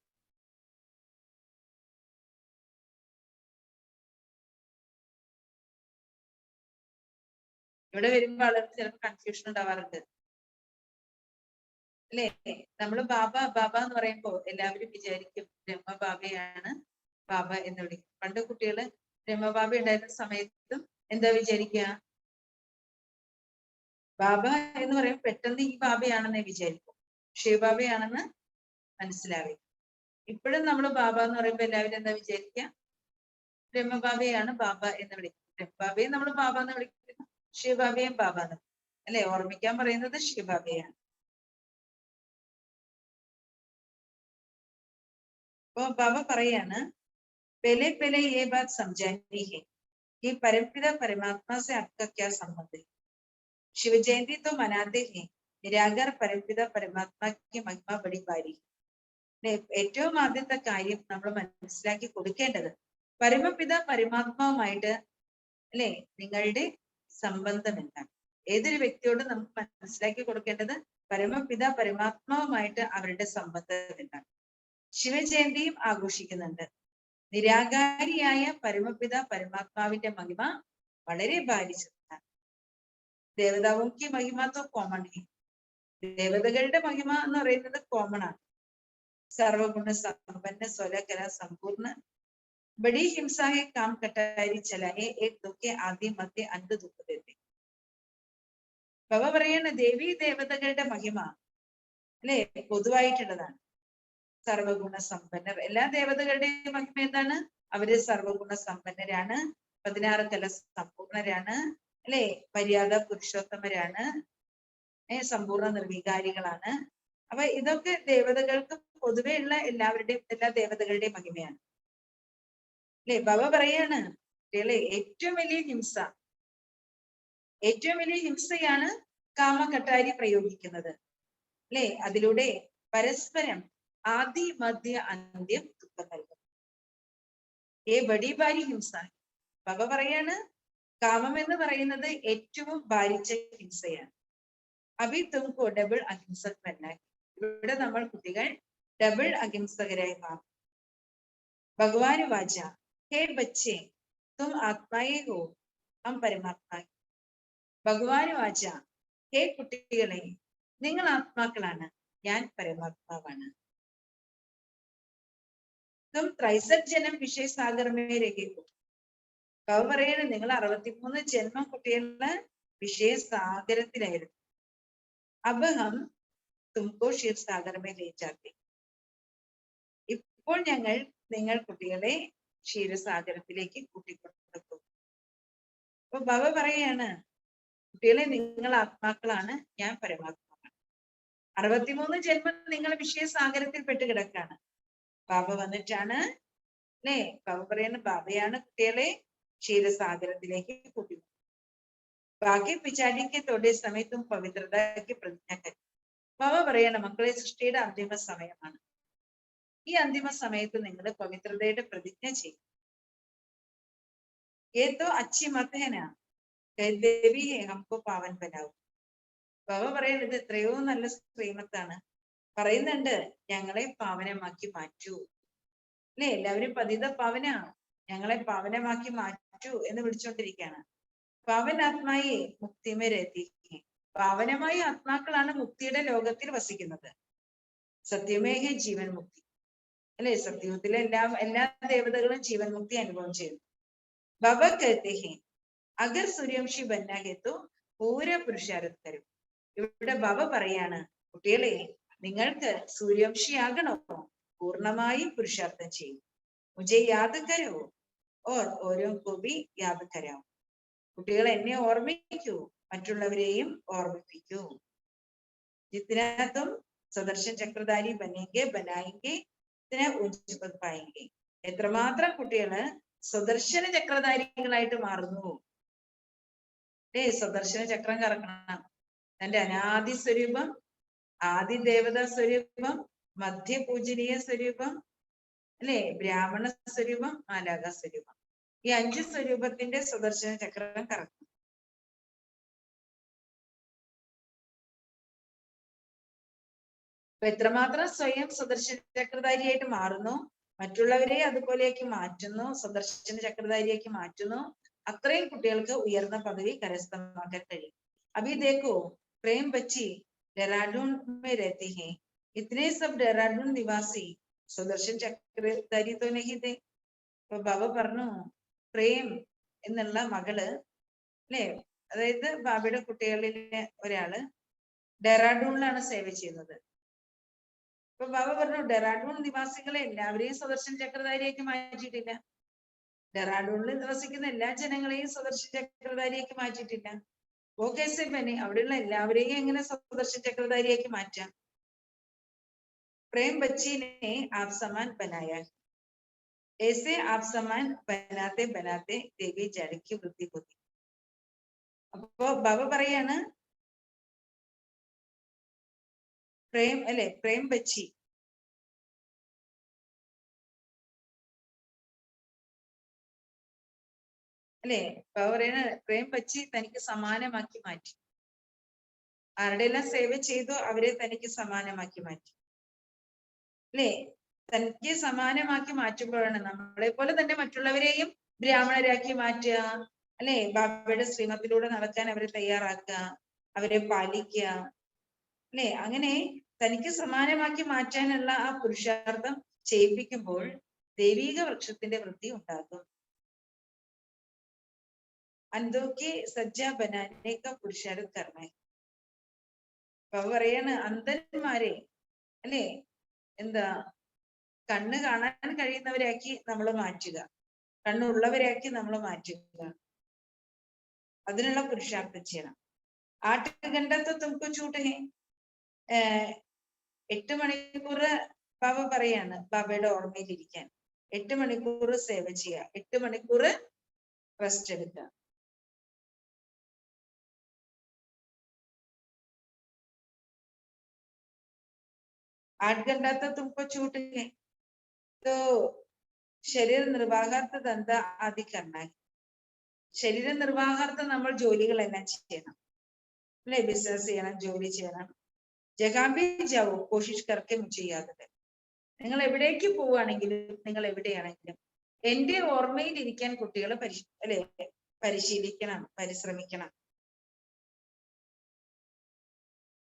ഇവിടെ വരുമ്പോൾ ആളുകൾക്ക് ചിലപ്പോൾ കൺഫ്യൂഷൻ ഉണ്ടാവാറുണ്ട് അല്ലേ? നമ്മൾ ബാബ ബാബ എന്ന് പറയുമ്പോൾ എല്ലാവരും വിചാരിക്കും ബ്രഹ്മ ബാബയാണ് ബാബ എന്ന് വിളിക്കും. പണ്ട് കുട്ടികള് ബ്രഹ്മ ബാബ ഉണ്ടായിരുന്ന സമയത്തും എന്താ വിചാരിക്കുക? ബാബ എന്ന് പറയുമ്പോൾ പെട്ടെന്ന് ഈ ബാബയാണെന്നേ വിചാരിക്കും, ശിവബാബയാണെന്ന് മനസ്സിലാവേ. ഇപ്പോഴും നമ്മൾ ബാബ എന്ന് പറയുമ്പോൾ എല്ലാവരും എന്താ വിചാരിക്കുക? ബ്രഹ്മബാബയാണ് ബാബ എന്ന് വിളിക്കും. ബ്രഹ്മബാബയെ നമ്മൾ ബാബ എന്ന് വിളിക്കുന്നു, ശിവബാബയും ബാബ എന്ന്, അല്ലെ? ഓർമ്മിക്കാൻ പറയുന്നത് ശിവബാബയാണ്. അപ്പൊ ബാബ പറയാണ്, पहले पहले ये बात समझानी है कि परमपिता परमात्मा से आपका क्या संबंध है। शिव जयंती तो मनाते हैं, निराकार परमपिता परमात्मा की महिमा बड़ी भारी है। ഏറ്റവും ആദ്യത്തെ കാര്യം നമ്മൾ മനസ്സിലാക്കി കൊടുക്കേണ്ടത് പരമപിത പരമാത്മാവുമായിട്ട് അല്ലെ നിങ്ങളുടെ സംബന്ധം എന്താണ്? ഏതൊരു വ്യക്തിയോട് നമുക്ക് മനസ്സിലാക്കി കൊടുക്കേണ്ടത് പരമപിത പരമാത്മാവുമായിട്ട് അവരുടെ സംബന്ധം എന്താണ്. ശിവജയന്തിയും ആഘോഷിക്കുന്നുണ്ട്. നിരാകാരിയായ പരമപിത പരമാത്മാവിന്റെ മഹിമ വളരെ ഭാരിച്ചതാണ്. ദേവതാവും കി മഹിമ തോ കോമൺ ഹി. ദേവതകളുടെ മഹിമ എന്ന് പറയുന്നത് കോമൺ ആണ്. സർവഗുണ സമ്പന്ന സ്വലകല സമ്പൂർണ്ണ ബഡി ഹിംസ ഹെ കാം കട്ടാരി ചലായെ ഏക് ദുഃഖെ ആദി മധ്യ അന്ത് ദുഃഖ ദേത്തെ. ബാബ പറയാണ് ദേവീ ദേവതകളുടെ മഹിമ അല്ലെ പൊതുവായിട്ടുള്ളതാണ്. സർവഗുണ സമ്പന്നർ, എല്ലാ ദേവതകളുടെയും മഹിമ എന്താണ്? അവര് സർവഗുണ സമ്പന്നരാണ്, 16 കല സമ്പൂർണരാണ്, അല്ലെ? മര്യാദ പുരുഷോത്തമരാണ്, സമ്പൂർണ്ണ നിർവികാരികളാണ്. അപ്പൊ ഇതൊക്കെ ദേവതകൾക്ക് പൊതുവെ ഉള്ള എല്ലാ ദേവതകളുടെയും മഹിമയാണ്, അല്ലെ? ബാബ പറയാണ് കുട്ടികളെ ഏറ്റവും വലിയ ഹിംസയാണ് കാമകട്ടാരി പ്രയോഗിക്കുന്നത്, അല്ലെ? അതിലൂടെ പരസ്പരം ആദി മധ്യ അന്ത്യം ദുഃഖം നൽകും. ബഡി ഭാരി ഹിംസ. ബാബ പറയാണ് കാമം എന്ന് പറയുന്നത് ഏറ്റവും ഭാരിച്ച ഹിംസയാണ്. അഭി തുംകോ ഡബിൾ അഹിംസക് ബന്നാ. ഇവിടെ നമ്മൾ കുട്ടികൾ ഡബിൾ അഹിംസകരായി മാറും. ഭഗവാൻ വാച ഹേ ബച്ചേ തും ആത്മായേ ഹോ ഹം പരമാത്മാ. ഭഗവാൻ വാച ഹേ കുട്ടികളെ, നിങ്ങൾ ആത്മാക്കളാണ്, ഞാൻ പരമാത്മാവാണ്. തും 63 ജന്മം വിഷയസാഗരമേ രഹിക്കൂ. ബാബ പറയാണ് നിങ്ങൾ 63 ജന്മം കുട്ടികളുടെ വിഷയസാഗരത്തിലായിരുന്നു. അബ് ഹം തുംകോ ക്ഷീർസാഗരമേ ലേ ജാത്തെ. ഇപ്പോൾ ഞങ്ങൾ നിങ്ങൾ കുട്ടികളെ ക്ഷീരസാഗരത്തിലേക്ക് കൂട്ടിക്കൊണ്ടുപോകും. അപ്പൊ ബാബ പറയാണ് കുട്ടികളെ നിങ്ങൾ ആത്മാക്കളാണ്, ഞാൻ പരമാത്മാവാണ്. 63 ജന്മം നിങ്ങൾ വിഷയസാഗരത്തിൽ പെട്ട് കിടക്കാണ്. ബാബ വന്നിട്ടാണ് അല്ലെ ബാബ പറയുന്ന ബാബയാണ് കുട്ടികളെ ക്ഷീരസാഗരത്തിലേക്ക് കൂട്ടി. ബാക്കി പിച്ചാടിക്ക് തൊടേ സമയത്തും പവിത്രതയ്ക്ക് പ്രതിജ്ഞ കരി. ബാബ പറയണം മക്കളെ സൃഷ്ടിയുടെ അന്തിമ സമയമാണ്. ഈ അന്തിമ സമയത്ത് നിങ്ങൾ പവിത്രതയുടെ പ്രതിജ്ഞ ചെയ്യും. ഏതോ അച്ചി മത്തേന ദേവി ഹംകോ പാവൻ ബനാവും. ബാബ പറയുന്നത് എത്രയോ നല്ല ശ്രീമത്താണ്. പറയുന്നുണ്ട് ഞങ്ങളെ പാവനമാക്കി മാറ്റൂ, അല്ലെ? എല്ലാവരും പതിത പാവന, ഞങ്ങളെ പാവനമാക്കി മാറ്റൂ എന്ന് വിളിച്ചോണ്ടിരിക്കുകയാണ്. പാവനാത്മായി മുക്തിമേരെത്തി. പാവനമായ ആത്മാക്കളാണ് മുക്തിയുടെ ലോകത്തിൽ വസിക്കുന്നത്. സത്യമേഹ ജീവൻ മുക്തി, അല്ലെ? സത്യത്തിലെ എല്ലാ ദേവതകളും ജീവൻ മുക്തി അനുഭവം ചെയ്യുന്നു. ബാബ കഹത്തെ ഹെ അഗർ സൂര്യവംശി ബന്നാ ഹെ തോ പൂര പുരുഷാരത് കരും. ഇവിടെ ബാബ പറയാണ് കുട്ടികളെ നിങ്ങൾക്ക് സൂര്യവംശിയാകണോ, പൂർണ്ണമായും പുരുഷാർത്ഥം ചെയ്യും. മുझे യാദ് കരോ ഓർ ഓരോ കോബി യാദ് കരാം. കുട്ടികൾ എന്നെ ഓർമ്മിക്കൂ, മറ്റുള്ളവരെയും ഓർമ്മിപ്പിക്കൂ. ജിतना तुम സുദർശൻ ചക്രധാരി ബനേങ്കെ ബനായെങ്കെ ഇതന ഊർജ്ജ പായെങ്കെ. എത്രമാത്രം കുട്ടികള് സുദർശന ചക്രധാരികളായിട്ട് മാറുന്നു. സുദർശന ചക്രം കറക്കണം. തന്റെ അനാദി സ്വരൂപം, ആദി ദേവതാ സ്വരൂപം, മധ്യപൂജനീയ സ്വരൂപം, അല്ലെ? ബ്രാഹ്മണ സ്വരൂപം, മാലാക സ്വരൂപം. ഈ 5 സ്വരൂപത്തിന്റെ സുദർശന ചക്രം കറക്കണം. അപ്പൊ എത്രമാത്രം സ്വയം സുദർശന ചക്രധാരിയായിട്ട് മാറുന്നു, മറ്റുള്ളവരെ അതുപോലെയാക്കി മാറ്റുന്നു, സുദർശന ചക്രധാരിയാക്കി മാറ്റുന്നു. അത്രയും കുട്ടികൾക്ക് ഉയർന്ന പദവി കരസ്ഥമാക്കാൻ കഴിയും. अभी देखो प्रेम बच्ची डेहराडून में रहती है, इतने सब डेहराडून निवासी സുദർശൻ ചക്രധാരി तो नहीं थे. അപ്പൊ ബാബ പറഞ്ഞു പ്രേം എന്നുള്ള മകള് അല്ലെ, അതായത് ബാബയുടെ കുട്ടികളിലെ ഒരാള് ഡെറാഡൂണിലാണ് സേവ ചെയ്യുന്നത്. അപ്പൊ ബാബ പറഞ്ഞു ഡെറാഡൂൺ നിവാസികളെ എല്ലാവരെയും സുദർശൻ ചക്രധാരിയാക്കി മാറ്റിയിട്ടില്ല. ഡെറാഡൂണിൽ നിവസിക്കുന്ന എല്ലാ ജനങ്ങളെയും സുദർശൻ ചക്രധാരിയാക്കി മാറ്റിയിട്ടില്ല. ഓക്കെ ബനെ അവിടെയുള്ള എല്ലാവരെയും എങ്ങനെ സുദർശൻ ചക്രധാരിയാക്കി മാറ്റാം? പ്രേം ബച്ചീനെ ആപ് സമാൻ ബനായ, ऐसे आप समान बनाते बनाते देवी जड़ की वृद्धि होती. അപ്പോ ബാബ പറയാണ് പ്രേം അല്ലെ, പ്രേം ബച്ചി അല്ലെ, ബാബ പറയണ പ്രേം ബച്ചി തനിക്ക് സമാനമാക്കി മാറ്റി. ആരുടെ എല്ലാം സേവ ചെയ്തു അവരെ തനിക്ക് സമാനമാക്കി മാറ്റി അല്ലെ. തനിക്ക് സമാനമാക്കി മാറ്റുമ്പോഴാണ് നമ്മളെ പോലെ തന്നെ മറ്റുള്ളവരെയും ബ്രാഹ്മണരാക്കി മാറ്റുക അല്ലെ, ബാബയുടെ ശ്രീമത്തിലൂടെ നടക്കാൻ അവരെ തയ്യാറാക്കുക, അവരെ പാലിക്കുക അല്ലെ. അങ്ങനെ തനിക്ക് സമാനമാക്കി മാറ്റാനുള്ള ആ പുരുഷാർത്ഥം ചെയ്യിപ്പിക്കുമ്പോൾ ദൈവീക വൃക്ഷത്തിന്റെ വൃത്തി ഉണ്ടാകും. അന്തോക്കെ സജ്ജ ബനാനേക്ക പുരുഷാർത്ഥ കർമ്മ. ബാബ പറയാണ് അന്ധന്മാരെ അല്ലെ എന്താ കണ്ണ് കാണാൻ കഴിയുന്നവരാക്കി നമ്മൾ മാറ്റുക, കണ്ണുള്ളവരാക്കി നമ്മൾ മാറ്റുക, അതിനുള്ള പുരുഷാർത്ഥം ചെയ്യണം. 8 घंटा തുമക്കു ചൂട്ട് ഹേ, 8 മണിക്കൂർ ബാബ പറയാണ് ബാബയുടെ ഓർമ്മയിൽ ഇരിക്കാൻ. 8 മണിക്കൂർ സേവ ചെയ്യുക, 8 മണിക്കൂർ റെസ്റ്റ് എടുക്കുക. आठ घंटा तो तुमको छूट है, तो ശരീര നിർവാഹാർത്ഥ ധന്ത ആദി കർമ്മ. ശരീര നിർവാഹാർത്ഥം നമ്മൾ ജോലികളെല്ലാം ചെയ്യണം അല്ലെ, ബിസിനസ് ചെയ്യണം, ജോലി ചെയ്യണം. ജഹാബി ജാവോ കോഷിഷ് കർക്കെ മുझे याद है. നിങ്ങൾ എവിടേക്ക് പോവുകയാണെങ്കിലും നിങ്ങൾ എവിടെയാണെങ്കിലും എന്റെ ഓർമ്മയിൽ ഇരിക്കാൻ കുട്ടികൾ പരിശീലിക്കണം, പരിശ്രമിക്കണം,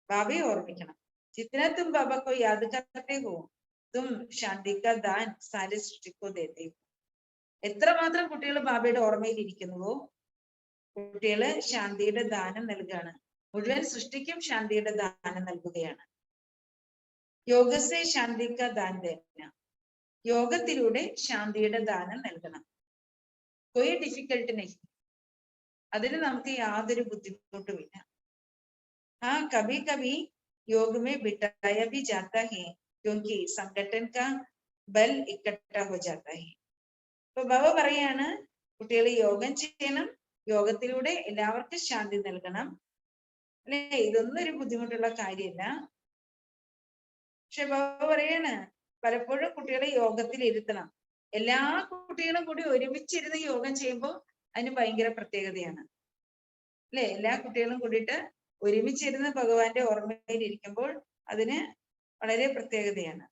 ബാബയെ ഓർമ്മിക്കണം. जितना तुम बाबा को याद करते हो तुम शांति का दान सारे सृष्टि को देते हो. എത്രമാത്രം കുട്ടികൾ ബാബയുടെ ഓർമ്മയിൽ ഇരിക്കുന്നുവോ കുട്ടികള് ശാന്തിയുടെ ദാനം നൽകുകയാണ്, മുഴുവൻ സൃഷ്ടിക്കും ശാന്തിയുടെ ദാനം നൽകുകയാണ്. യോഗസേ ശാന്തിക്ക ദാൻ ദേന, യോഗത്തിലൂടെ ശാന്തിയുടെ ദാനം നൽകണം. കൊയ് ഡിഫിക്കൽട്ട് നഹി, അതിന് നമുക്ക് യാതൊരു ബുദ്ധിമുട്ടുമില്ല. ആ കഭി കഭി योग में बिठाया भी जाता है क्योंकि संगठन का बल इकट्ठा हो जाता है. ഇപ്പൊ ബാബ പറയാണ് കുട്ടികൾ യോഗം ചെയ്യണം, യോഗത്തിലൂടെ എല്ലാവർക്കും ശാന്തി നൽകണം അല്ലെ. ഇതൊന്നും ഒരു ബുദ്ധിമുട്ടുള്ള കാര്യമല്ല. പക്ഷെ ബാബ പറയാണ് പലപ്പോഴും കുട്ടികളെ യോഗത്തിൽ ഇരുത്തണം. എല്ലാ കുട്ടികളും കൂടി ഒരുമിച്ചിരുന്ന് യോഗം ചെയ്യുമ്പോൾ അതിന് ഭയങ്കര പ്രത്യേകതയാണ് അല്ലെ. എല്ലാ കുട്ടികളും കൂടിയിട്ട് ഒരുമിച്ചിരുന്ന് ഭഗവാന്റെ ഓർമ്മയിൽ ഇരിക്കുമ്പോൾ അതിന് വളരെ പ്രത്യേകതയാണ്.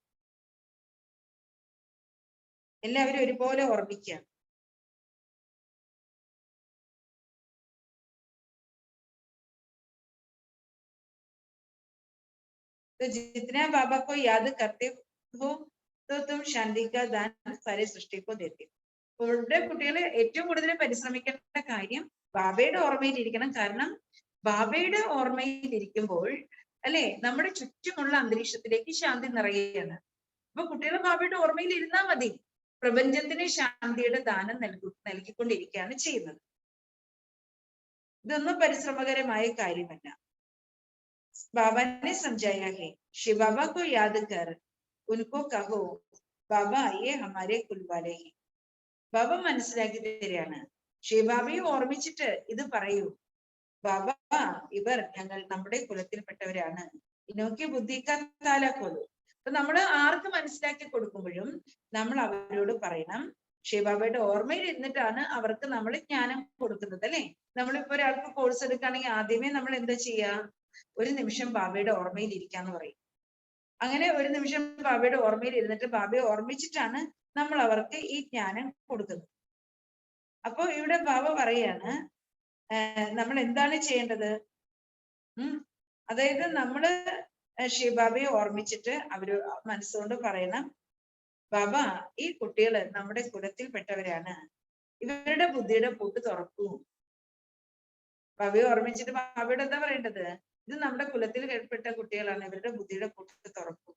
എല്ലാവരും ഒരുപോലെ ഓർമ്മിക്കുക. तो जितना बाबा को याद करते हो तो तुम शांति का दान सारे सृष्टि को देते हो. ഇവിടെ കുട്ടികൾ ഏറ്റവും കൂടുതൽ പരിശ്രമിക്കേണ്ട കാര്യം ബാബയുടെ ഓർമ്മയിൽ ഇരിക്കണം. കാരണം ബാബയുടെ ഓർമ്മയിൽ ഇരിക്കുമ്പോൾ അല്ലെ നമ്മുടെ ചുറ്റുമുള്ള അന്തരീക്ഷത്തിലേക്ക് ശാന്തി നിറയുകയാണ്. അപ്പൊ കുട്ടികൾ ബാബയുടെ ഓർമ്മയിൽ ഇരുന്നാൽ മതി, പ്രപഞ്ചത്തിന് ശാന്തിയുടെ ദാനം നൽകിക്കൊണ്ടിരിക്കുകയാണ് ചെയ്യുന്നത്. ഇതൊന്നും പരിശ്രമകരമായ കാര്യമല്ല. ബാബാനെ സമझाया है, शिव बाबा को याद कर उनको कहो बाबा ये हमारे कुल वाले हैं. ബാബ മനസ്സിലാക്കി തരികയാണ്. ശിവബാബയെ ഓർമ്മിച്ചിട്ട് ഇത് പറയൂ, ബാബ ഇവർ ഞങ്ങൾ നമ്മുടെ കുലത്തിൽപ്പെട്ടവരാണ്. ഇനോക്കെ ബുദ്ധിക്കാലക്കൊള്ളു. അപ്പൊ നമ്മൾ ആർക്ക് മനസ്സിലാക്കി കൊടുക്കുമ്പോഴും നമ്മൾ അവരോട് പറയണം ശിവബാബയുടെ ഓർമ്മയിൽ ഇരുന്നിട്ടാണ് അവർക്ക് നമ്മൾ ജ്ഞാനം കൊടുക്കുന്നത് അല്ലെ. നമ്മളിപ്പോ ഒരാൾക്ക് കോഴ്സ് എടുക്കുകയാണെങ്കിൽ ആദ്യമേ നമ്മൾ എന്താ ചെയ്യാ, ഒരു നിമിഷം ബാബയുടെ ഓർമ്മയിൽ ഇരിക്കാന്ന് പറയും. അങ്ങനെ ഒരു നിമിഷം ബാബയുടെ ഓർമ്മയിൽ ഇരുന്നിട്ട് ബാബയെ ഓർമ്മിച്ചിട്ടാണ് നമ്മൾ അവർക്ക് ഈ ജ്ഞാനം കൊടുക്കുന്നത്. അപ്പൊ ഇവിടെ ബാബ പറയാണ് നമ്മൾ എന്താണ് ചെയ്യേണ്ടത്? അതായത് നമ്മള് ശിവബാബയെ ഓർമ്മിച്ചിട്ട് അവര് മനസ്സുകൊണ്ട് പറയണം, ബാബ ഈ കുട്ടികള് നമ്മുടെ കുലത്തിൽപ്പെട്ടവരാണ്, ഇവരുടെ ബുദ്ധിയുടെ പൂട്ട് തുറക്കൂ. ബാബയെ ഓർമ്മിച്ചിട്ട് ബാബയോട് എന്താ പറയേണ്ടത്? ഇത് നമ്മുടെ കുലത്തിൽ പെട്ട കുട്ടികളാണ്, ഇവരുടെ ബുദ്ധിയുടെ പൂട്ട് തുറക്കൂ.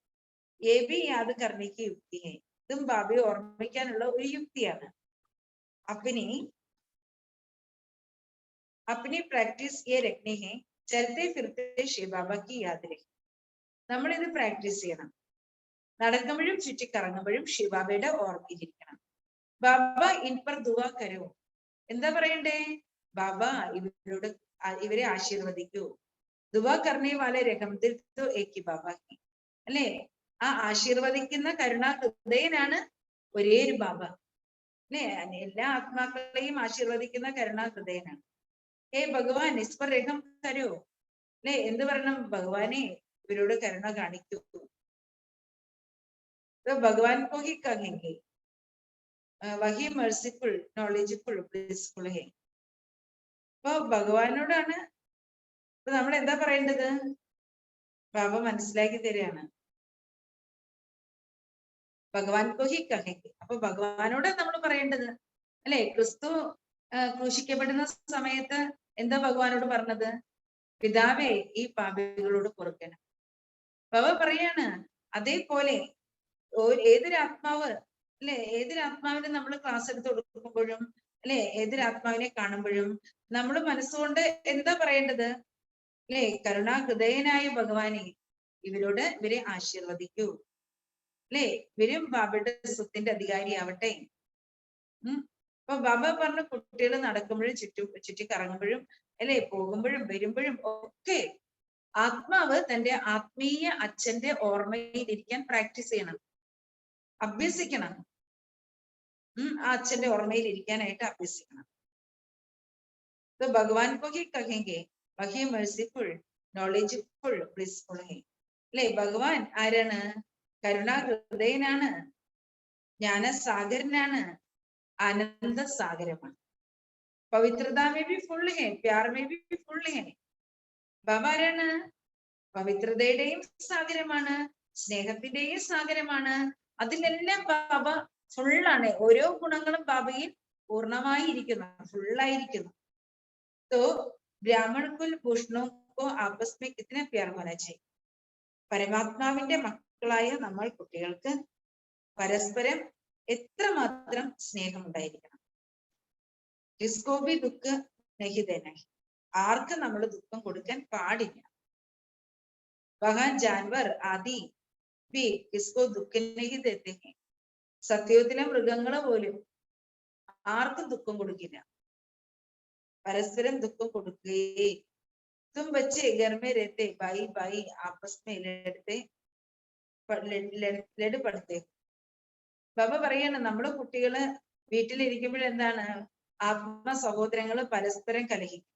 ഏ ബി യാത് കർണിക്ക് യുക്തിയെ, ഇതും ബാബയെ ഓർമ്മിക്കാനുള്ള ഒരു യുക്തിയാണ്. अपनी प्रैक्टिस ये रखनी है, चलते फिरते शिव बाबा की याद रहे. നമ്മൾ ഇത് പ്രാക്ടീസ് ചെയ്യണം. നടക്കുമ്പോഴും ചുറ്റിക്കറങ്ങുമ്പോഴും ശിവബാബയുടെ ഓർമ്മയിലിരിക്കണം. ബാബ ഇൻപർ ദുആ കരോ, എന്താ പറയണ്ടേ? ബാബ ഇവരെ ആശീർവദിക്കൂ. ദുആ കർണേ വാലെ രഹം ദിൽ തോ ഏക് ബാബ കി, അല്ലേ? ആ ആശീർവദിക്കുന്ന കരുണാ ഹൃദയനാണ് ഒരേ ഒരു ബാബ, അല്ലേ? എല്ലാ ആത്മാക്കളെയും ആശീർവദിക്കുന്ന കരുണാ ഹൃദയനാണ്. ഭഗവാൻ ഇസ് പർ രഹം കരോ, അല്ലെ? എന്ത് പറയണം? ഭഗവാനെ ഇവരോട് കരുണ കാണിക്കൂ. ഭഗവാൻ കോ ഹി കഹെങ്കെ വഹി മെർസിഫുൾ നോളജഫുൾ ബ്ലിസ്ഫുൾ ഹെ. അപ്പൊ ഭഗവാനോടാണ് ഇപ്പൊ നമ്മൾ എന്താ പറയേണ്ടത്? ബാബ മനസ്സിലാക്കി തരികയാണ്. ഭഗവാൻ കോ ഹി കഹെങ്കെ, അപ്പൊ ഭഗവാനോടാണ് നമ്മൾ പറയേണ്ടത്, അല്ലെ? ക്രിസ്തു ക്രൂശിക്കപ്പെടുന്ന സമയത്ത് എന്താ ഭഗവാനോട് പറഞ്ഞത്? പിതാവേ ഈ പാപികളോട് പൊറുക്കണം. ബാബ പറയാണ് അതേപോലെ ഏതൊരു ആത്മാവ്, അല്ലെ? ഏതൊരു ആത്മാവിനെ നമ്മൾ ക്ലാസ് എടുത്ത് കൊടുക്കുമ്പോഴും, അല്ലെ? ഏതൊരു ആത്മാവിനെ കാണുമ്പോഴും നമ്മൾ മനസ്സുകൊണ്ട് എന്താ പറയേണ്ടത്? അല്ലെ? കരുണാഹൃദയനായ ഭഗവാനെ ഇവരെ ആശീർവദിക്കൂ, അല്ലെ? ഇവരും ബാബയുടെ സ്വത്തിന്റെ അധികാരിയാവട്ടെ. അപ്പൊ ബാബ പറഞ്ഞ കുട്ടികൾ നടക്കുമ്പോഴും ചുറ്റിക്കറങ്ങുമ്പോഴും, അല്ലെ? പോകുമ്പോഴും വരുമ്പോഴും ഒക്കെ ആത്മാവ് തന്റെ ആത്മീയ അച്ഛന്റെ ഓർമ്മയിലിരിക്കാൻ പ്രാക്ടീസ് ചെയ്യണം, അഭ്യസിക്കണം. ആ അച്ഛന്റെ ഓർമ്മയിൽ ഇരിക്കാനായിട്ട് അഭ്യസിക്കണം. ഭഗവാൻ കോ ഹി കഹെങ്കെ വഹി മെർസിഫുൾ നോളജഫുൾ ബ്ലിസ്ഫുൾ ഹെ, അല്ലെ? ഭഗവാൻ ആരാണ്? കരുണാ ഹൃദയനാണ്, ജ്ഞാനസാഗരനാണ്, ആനന്ദ സാഗരമാണ്. പവിത്രത മേ ബി ഫുൾ ഹെ, പ്യാർ മേ ബി ഫുൾ ഹെ. ബാബ ആരാണ്? പവിത്രതയുടെയും സാഗരമാണ്, സ്നേഹത്തിന്റെയും സാഗരമാണ്. അതിലെല്ലാം ബാബ ഫുള്ളാണ്. ഓരോ ഗുണങ്ങളും ബാബയിൽ പൂർണ്ണമായി ഇരിക്കുന്നു, ഫുള്ളായിരിക്കുന്നു. तो ब्राह्मण कुल भूषणों को आपस में कितने प्यार होना चाहिए. പരമാത്മാവിന്റെ മക്കളായ നമ്മൾ കുട്ടികൾക്ക് പരസ്പരം എത്രമാത്രം സ്നേഹം ഉണ്ടായിരിക്കണം. जिसको भी दुख नहीं देना है, ആർക്കും നമ്മൾ ദുഃഖം കൊടുക്കാൻ പാടില്ല. വഹാൻ ജാൻവർ ആദി भी किसको दुख नहीं देते हैं. സത്യത്തിലെ മൃഗങ്ങളെ പോലും ആർക്കും ദുഃഖം കൊടുക്കില്ല, പരസ്പരം ദുഃഖം കൊടുക്കുകയേ. തും ബच्चे घर में रहते भाई भाई आपस में ലഡ് പടുത്തേ. ബാബ പറയാണ് നമ്മള് കുട്ടികള് വീട്ടിലിരിക്കുമ്പോഴെന്താണ്? ആത്മ സഹോദരങ്ങള് പരസ്പരം കലഹിക്കും,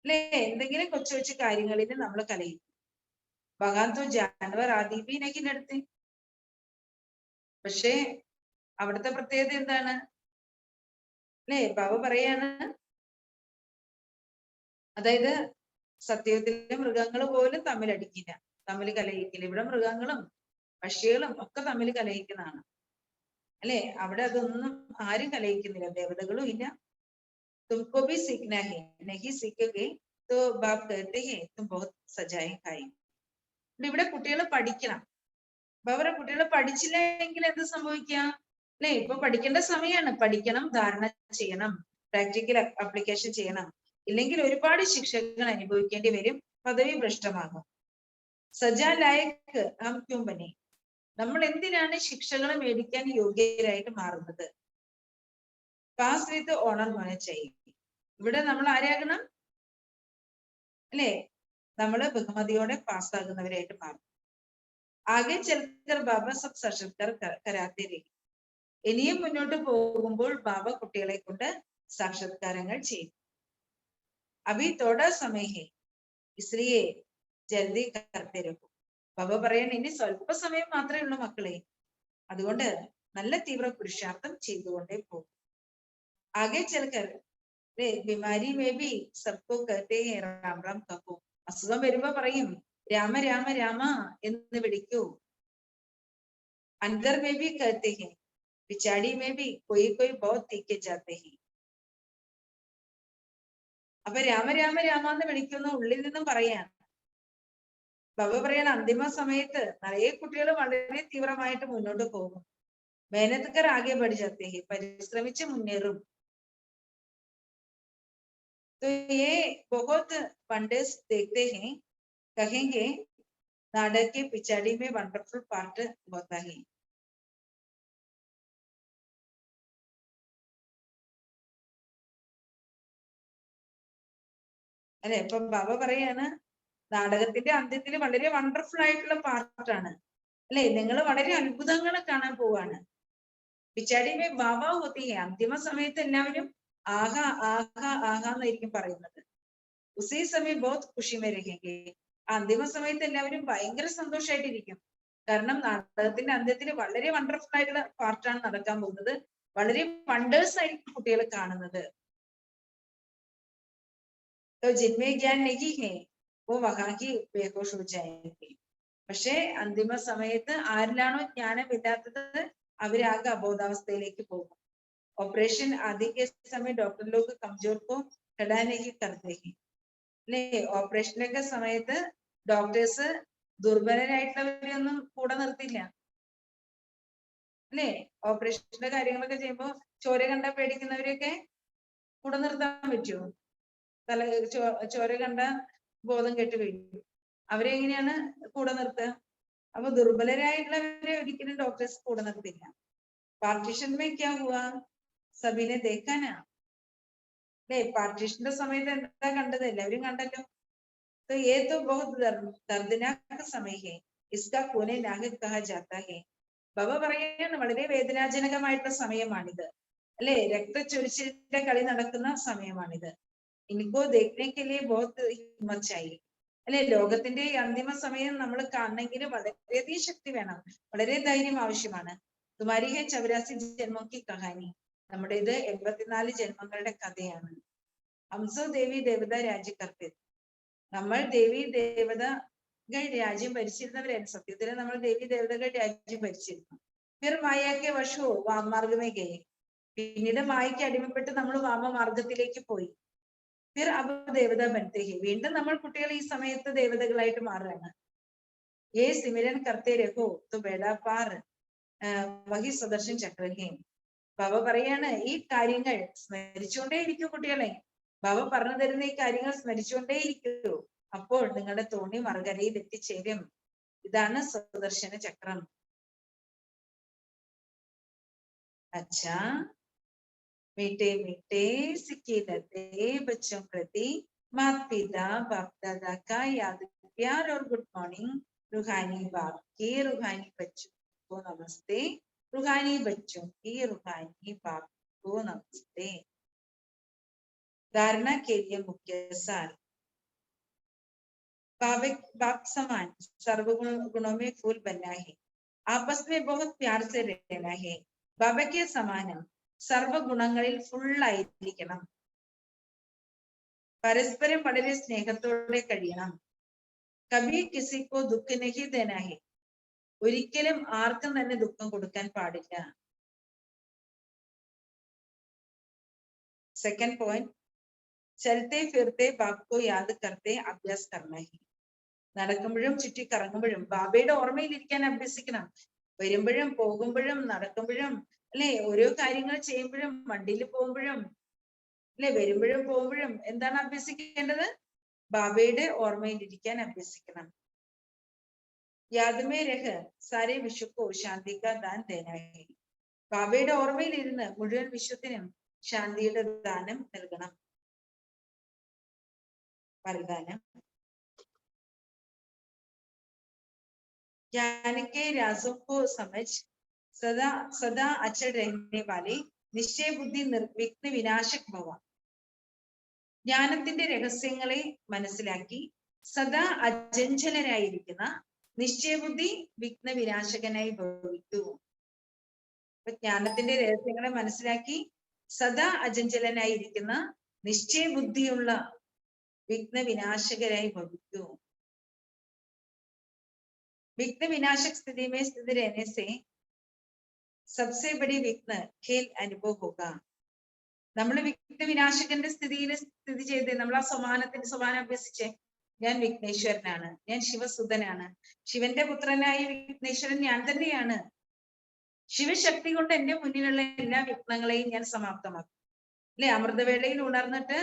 അല്ലെ? എന്തെങ്കിലും കൊച്ചു കൊച്ചു കാര്യങ്ങളിൽ നമ്മൾ കലഹിക്കും. ഭഗവാൻ തോ ജാനവർ ആദി ഭി നഹി ലഡ്തേ. പക്ഷേ അവിടുത്തെ പ്രത്യേകത എന്താണ്? അല്ലെ? ബാബ പറയാണ്, അതായത് സത്യത്തിലെ മൃഗങ്ങൾ പോലും തമ്മിൽ അടിക്കില്ല, തമ്മിൽ കലഹിക്കില്ല. ഇവിടെ മൃഗങ്ങളും പക്ഷികളും ഒക്കെ തമ്മിൽ കലഹിക്കുന്നതാണ്, അല്ലെ? അവിടെ അതൊന്നും ആരും കലഹിക്കുന്നില്ല, ദേവതകളും ഇല്ല. തുംകോ ഭി സീഖ്നാ ഹെ, നഹി സീഖോഗെ തോ ബാപ് കഹത്തെ ഹെ തും ബഹുത് സജായേ ഖായി. ഇവിടെ കുട്ടികൾ പഠിക്കണം. ബാബ കുട്ടികൾ പഠിച്ചില്ല എങ്കിൽ എന്ത് സംഭവിക്കാം? അല്ലെ? ഇപ്പൊ പഠിക്കേണ്ട സമയമാണ്. പഠിക്കണം, ധാരണ ചെയ്യണം, പ്രാക്ടിക്കൽ ആപ്ലിക്കേഷൻ ചെയ്യണം. ഇല്ലെങ്കിൽ ഒരുപാട് ശിക്ഷകൾ അനുഭവിക്കേണ്ടി വരും, പദവി ഭ്രഷ്ടമാകും. സജാ ലായക് ഹം ക്യോं ബനെ, നമ്മൾ എന്തിനാണ് ശിക്ഷകൾ മേടിക്കാൻ യോഗ്യരായിട്ട് മാറുന്നത്? പാസ് വിത്ത് ഓണർ ഹോന ചാഹിയെ. ഇവിടെ നമ്മൾ ആരാകണം? അല്ലെ? നമ്മള് ബഹുമതിയോടെ പാസ്സാകുന്നവരായിട്ട് മാറും. ആകെ ചൽക്കർ ബാബ സബ് സാക്ഷാത്കാർ കരാത്തെ രഹി. ഇനിയും മുന്നോട്ട് പോകുമ്പോൾ ബാബ കുട്ടികളെ കൊണ്ട് സാക്ഷാത്കാരങ്ങൾ ചെയ്യും. അഭി തോടാ സമയ ഹെ ഇസ്ലിയെ ജൽദി കർത്തെ രഹോ. ബാബ പറയാൻ ഇനി സ്വല്പ സമയം മാത്രമേ ഉള്ളൂ മക്കളെ, അതുകൊണ്ട് നല്ല തീവ്ര പുരുഷാർത്ഥം ചെയ്തുകൊണ്ടേ പോകും. आगे चलकर बीमारी में भी सबको कहते हैं राम राम कहो. അസുഖം വരുമ്പോ പറയും രാമ രാമ രാമ എന്ന് വിളിക്കൂ. अंदर में भी कहते हैं, पिछाड़ी में भी कोई कोई बहुत तीखे जाते हैं. അപ്പൊ രാമ രാമ രാമ എന്ന് വിളിക്കുന്ന ഉള്ളിൽ നിന്നും പറയാൻ. ബാബ പറയണ അന്തിമ സമയത്ത് നിറയെ കുട്ടികൾ വളരെ തീവ്രമായിട്ട് മുന്നോട്ട് പോകും. മേനത്തുകർ ആകെ പഠി जाते हैं, പരിശ്രമിച്ച് മുന്നേറും. तो ये बहुत वंडर्स देखते हैं, कहेंगे नाटक के पिछाड़ी में वंडरफुल पार्ट होता है. അല്ലെ, ഇപ്പൊ ബാബ പറയാണ് നാടകത്തിന്റെ അന്ത്യത്തിൽ വളരെ വണ്ടർഫുൾ ആയിട്ടുള്ള പാർട്ടാണ് അല്ലെ. നിങ്ങൾ വളരെ അത്ഭുതങ്ങൾ കാണാൻ പോവാണ്. പിച്ചാടിമേ ബാബ ഹോത്തി ഹെ, അന്തിമ സമയത്ത് എല്ലാവരും ആഹാ ആഹാ ആഹാ എന്നായിരിക്കും പറയുന്നത്. ഉസേ സമയം ബഹുത് ഖുഷിമേ രഹേംഗെ, അന്തിമ സമയത്ത് എല്ലാവരും ഭയങ്കര സന്തോഷമായിട്ടിരിക്കും. കാരണം നാടകത്തിന്റെ അന്ത്യത്തിൽ വളരെ വണ്ടർഫുൾ ആയിട്ടുള്ള പാർട്ടാണ് നടക്കാൻ പോകുന്നത്. വളരെ വണ്ടേഴ്സ് ആയിരിക്കും കുട്ടികൾ കാണുന്നത്. जिनमें ज्ञान नहीं है वो वहां की बेहोश हो जाएंगे. പക്ഷെ അന്തിമ സമയത്ത് ആരിലാണോ ജ്ഞാനമില്ലാത്തത് അവരാകെ അബോധാവസ്ഥയിലേക്ക് പോകും. ഓപ്പറേഷൻ ആദ്യ के समय डॉक्टर लोग कमजोर को खड़ा नहीं करते हैं അല്ലെ. ഓപ്പറേഷനൊക്കെ സമയത്ത് ഡോക്ടേഴ്സ് ദുർബലരായിട്ടുള്ളവരെ ഒന്നും കൂടെ നിർത്തില്ല അല്ലെ. ഓപ്പറേഷന്റെ കാര്യങ്ങളൊക്കെ ചെയ്യുമ്പോ ചോര കണ്ട പേടിക്കുന്നവരെയൊക്കെ കൂടെ നിർത്താൻ പറ്റുമോ? തല ചോര കണ്ട ബോധം കെട്ട് വീഴും. അവരെ എങ്ങനെയാണ് കൂടെ നിർത്തുക? അപ്പൊ ദുർബലരായിട്ടുള്ളവരെ ഒരിക്കലും ഡോക്ടേഴ്സ് കൂടെ നിർത്തില്ല. പാർട്ടീഷൻ में क्या हुआ, सभी ने देखा ना അല്ലെ. പാർട്ടീഷന്റെ സമയത്ത് എന്താ കണ്ടത്? എല്ലാവരും കണ്ടല്ലോ. तो ये तो बहुत दर्दनाक समय है, इसका खूने नाहक कहा जाता है. ബാബ പറയാണ് വളരെ വേദനാജനകമായിട്ടുള്ള സമയമാണിത് അല്ലെ. രക്തച്ചൊരിച്ചിലിന്റെ കളി നടക്കുന്ന സമയമാണിത്. ഇനിക്കോ देखने के लिए बहुत हिम्मत चाहिए അല്ലെ. ലോകത്തിന്റെ ഈ അന്തിമ സമയം നമ്മൾ കാണണമെങ്കിൽ വളരെയധികം ശക്തി വേണം, വളരെ ധൈര്യം ആവശ്യമാണ്. തുമാരി ഹെ 84 ജന്മം की कहानी, നമ്മുടേത് 84 ജന്മങ്ങളുടെ കഥയാണ്. ഹംസോ ദേവി ദേവത രാജ്യകർത്തേ, നമ്മൾ ദേവി ദേവതകൾ രാജ്യം ഭരിച്ചിരുന്നവരാണ്. സത്യത്തിൽ നമ്മൾ ദേവി ദേവതകൾ രാജ്യം ഭരിച്ചിരുന്നു. ഫിർ മായക്കെ വശോ വാമാർഗമേ ഗയെ, പിന്നീട് മായയ്ക്ക് അടിമപ്പെട്ട് നമ്മൾ വാമമാർഗത്തിലേക്ക് പോയി. ഫിർ അബ് ദേവത ബനത്തെ ഹെ, വീണ്ടും നമ്മൾ കുട്ടികൾ ഈ സമയത്ത് ദേവതകളായിട്ട് മാറുകയാണ്. ഏ സിമിരൻ കർത്തേ രഹോ തോ ബേഡാ പാർ വഹി സുദർശൻ ചക്ര ഹെ. ബാബ പറയാണ് ഈ കാര്യങ്ങൾ സ്മരിച്ചുകൊണ്ടേ ഇരിക്കൂ കുട്ടികളെ. ബാബ പറഞ്ഞു തരുന്ന ഈ കാര്യങ്ങൾ സ്മരിച്ചുകൊണ്ടേ ഇരിക്കൂ, അപ്പോൾ നിങ്ങളുടെ തോണി മറുകരയിൽ എത്തിച്ചേരും. ഇതാണ് സുദർശന ചക്രം. അച്ഛാ मीठे मीठे सिक्के लते बच्चों प्रति माता पिता बाप दादा का याद प्यार और गुड मॉर्निंग. रूहानी बाप के रूहानी बच्चों को नमस्ते, रूहानी बच्चों की रूहानी बाप को नमस्ते. धारणा के लिए मुख्य सार, बाप समान सर्व गुणों में फूल बनना है, आपस में बहुत प्यार से रहना है. बाबा के समान സർവഗുണങ്ങളിൽ ഫുള്ളായിരിക്കണം. പരസ്പരം വളരെ സ്നേഹത്തോടെ കഴിയണം. കബി കിസിക്കോ ദുഃഖ നഹി ദേനാ ഹെ, ഒരിക്കലും ആർക്കും തന്നെ ദുഃഖം കൊടുക്കാൻ പാടില്ല. സെക്കൻഡ് പോയിന്റ്, ചലത്തെ ഫിർത്തെ ബാപ്കോ യാദ് കർത്തെ അഭ്യാസ് കർണ ഹെ, നടക്കുമ്പോഴും ചുറ്റി കറങ്ങുമ്പോഴും ബാബയുടെ ഓർമ്മയിൽ ഇരിക്കാൻ അഭ്യസിക്കണം. വരുമ്പോഴും പോകുമ്പോഴും നടക്കുമ്പോഴും അല്ലെ, ഓരോ കാര്യങ്ങൾ ചെയ്യുമ്പോഴും വണ്ടിയിൽ പോകുമ്പോഴും അല്ലെ, വരുമ്പോഴും പോകുമ്പോഴും എന്താണ് അഭ്യസിക്കേണ്ടത്? ബാബയുടെ ഓർമ്മയിൽ ഇരിക്കാൻ അഭ്യസിക്കണം. യാദ്മേ രഹ സാരേ വിശ്വക്കോ ശാന്തി കാ ദാൻ ദേനാ ഹെ, ബാബയുടെ ഓർമ്മയിൽ ഇരുന്ന് മുഴുവൻ വിശ്വത്തിനും ശാന്തിയുടെ ദാനം നൽകണം, വരദാനം. ज्ञान के राजों को समझ सदा सदा अचल रहने वाले निश्चय बुद्धि നിർവിഘ്ന വിനാശക് ഭവ. ജ്ഞാനത്തിന്റെ രഹസ്യങ്ങളെ മനസ്സിലാക്കി സദാ അചഞ്ചലരായിരിക്കുന്ന നിശ്ചയബുദ്ധി വിഘ്ന വിനാശകനായി ഭവിക്കൂ. അപ്പൊ ജ്ഞാനത്തിന്റെ രഹസ്യങ്ങളെ മനസ്സിലാക്കി സദാ അചഞ്ചലനായിരിക്കുന്ന നിശ്ചയബുദ്ധിയുള്ള विघ्न विनाशकराई भवितु। विघ्न विनाशक स्थिति में स्थित रहने से सबसे बड़ी विघ्न खेल अनुभव होगा। നമ്മൾ വിഘ്ന വിനാശകന്റെ സ്ഥിതിയിൽ സ്ഥിതി ചെയ്ത് നമ്മൾ ആ സമാനം അഭ്യസിച്ച് ഞാൻ വിഘ്നേശ്വരനാണ്, ഞാൻ ശിവസുതനാണ്, ശിവന്റെ പുത്രനായ വിഘ്നേശ്വരൻ ഞാൻ തന്നെയാണ്, ശിവശക്തി കൊണ്ട് എന്റെ മുന്നിലുള്ള എല്ലാ വിഘ്നങ്ങളെയും ഞാൻ സമാപ്തമാക്കും. അല്ലെ, അമൃതവേളയിൽ ഉണർന്നിട്ട്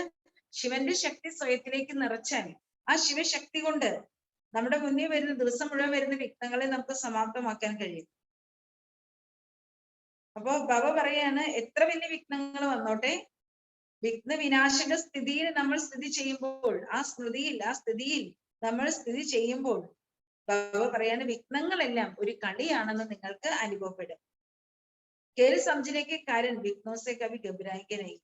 ശിവന്റെ ശക്തി സ്വയത്തിലേക്ക് നിറച്ചാൽ ആ ശിവശക്തി കൊണ്ട് നമ്മുടെ മുന്നിൽ വരുന്ന ദിവസം മുഴുവൻ വരുന്ന വിഘ്നങ്ങളെ നമുക്ക് സമാപ്തമാക്കാൻ കഴിയും. അപ്പോ ഭവ പറയാണ്, എത്ര വലിയ വിഘ്നങ്ങൾ വന്നോട്ടെ, വിഘ്ന വിനാശക സ്ഥിതിയിൽ നമ്മൾ സ്ഥിതി ചെയ്യുമ്പോൾ, ആ സ്ഥിതിയിൽ നമ്മൾ സ്ഥിതി ചെയ്യുമ്പോൾ ഭവ പറയാണ്, വിഘ്നങ്ങളെല്ലാം ഒരു കളിയാണെന്ന് നിങ്ങൾക്ക് അനുഭവപ്പെടും. കേൾ സമझने കാരൻ വിഘ്നോ സെ കഭി ഘബരാएंगे नहीं.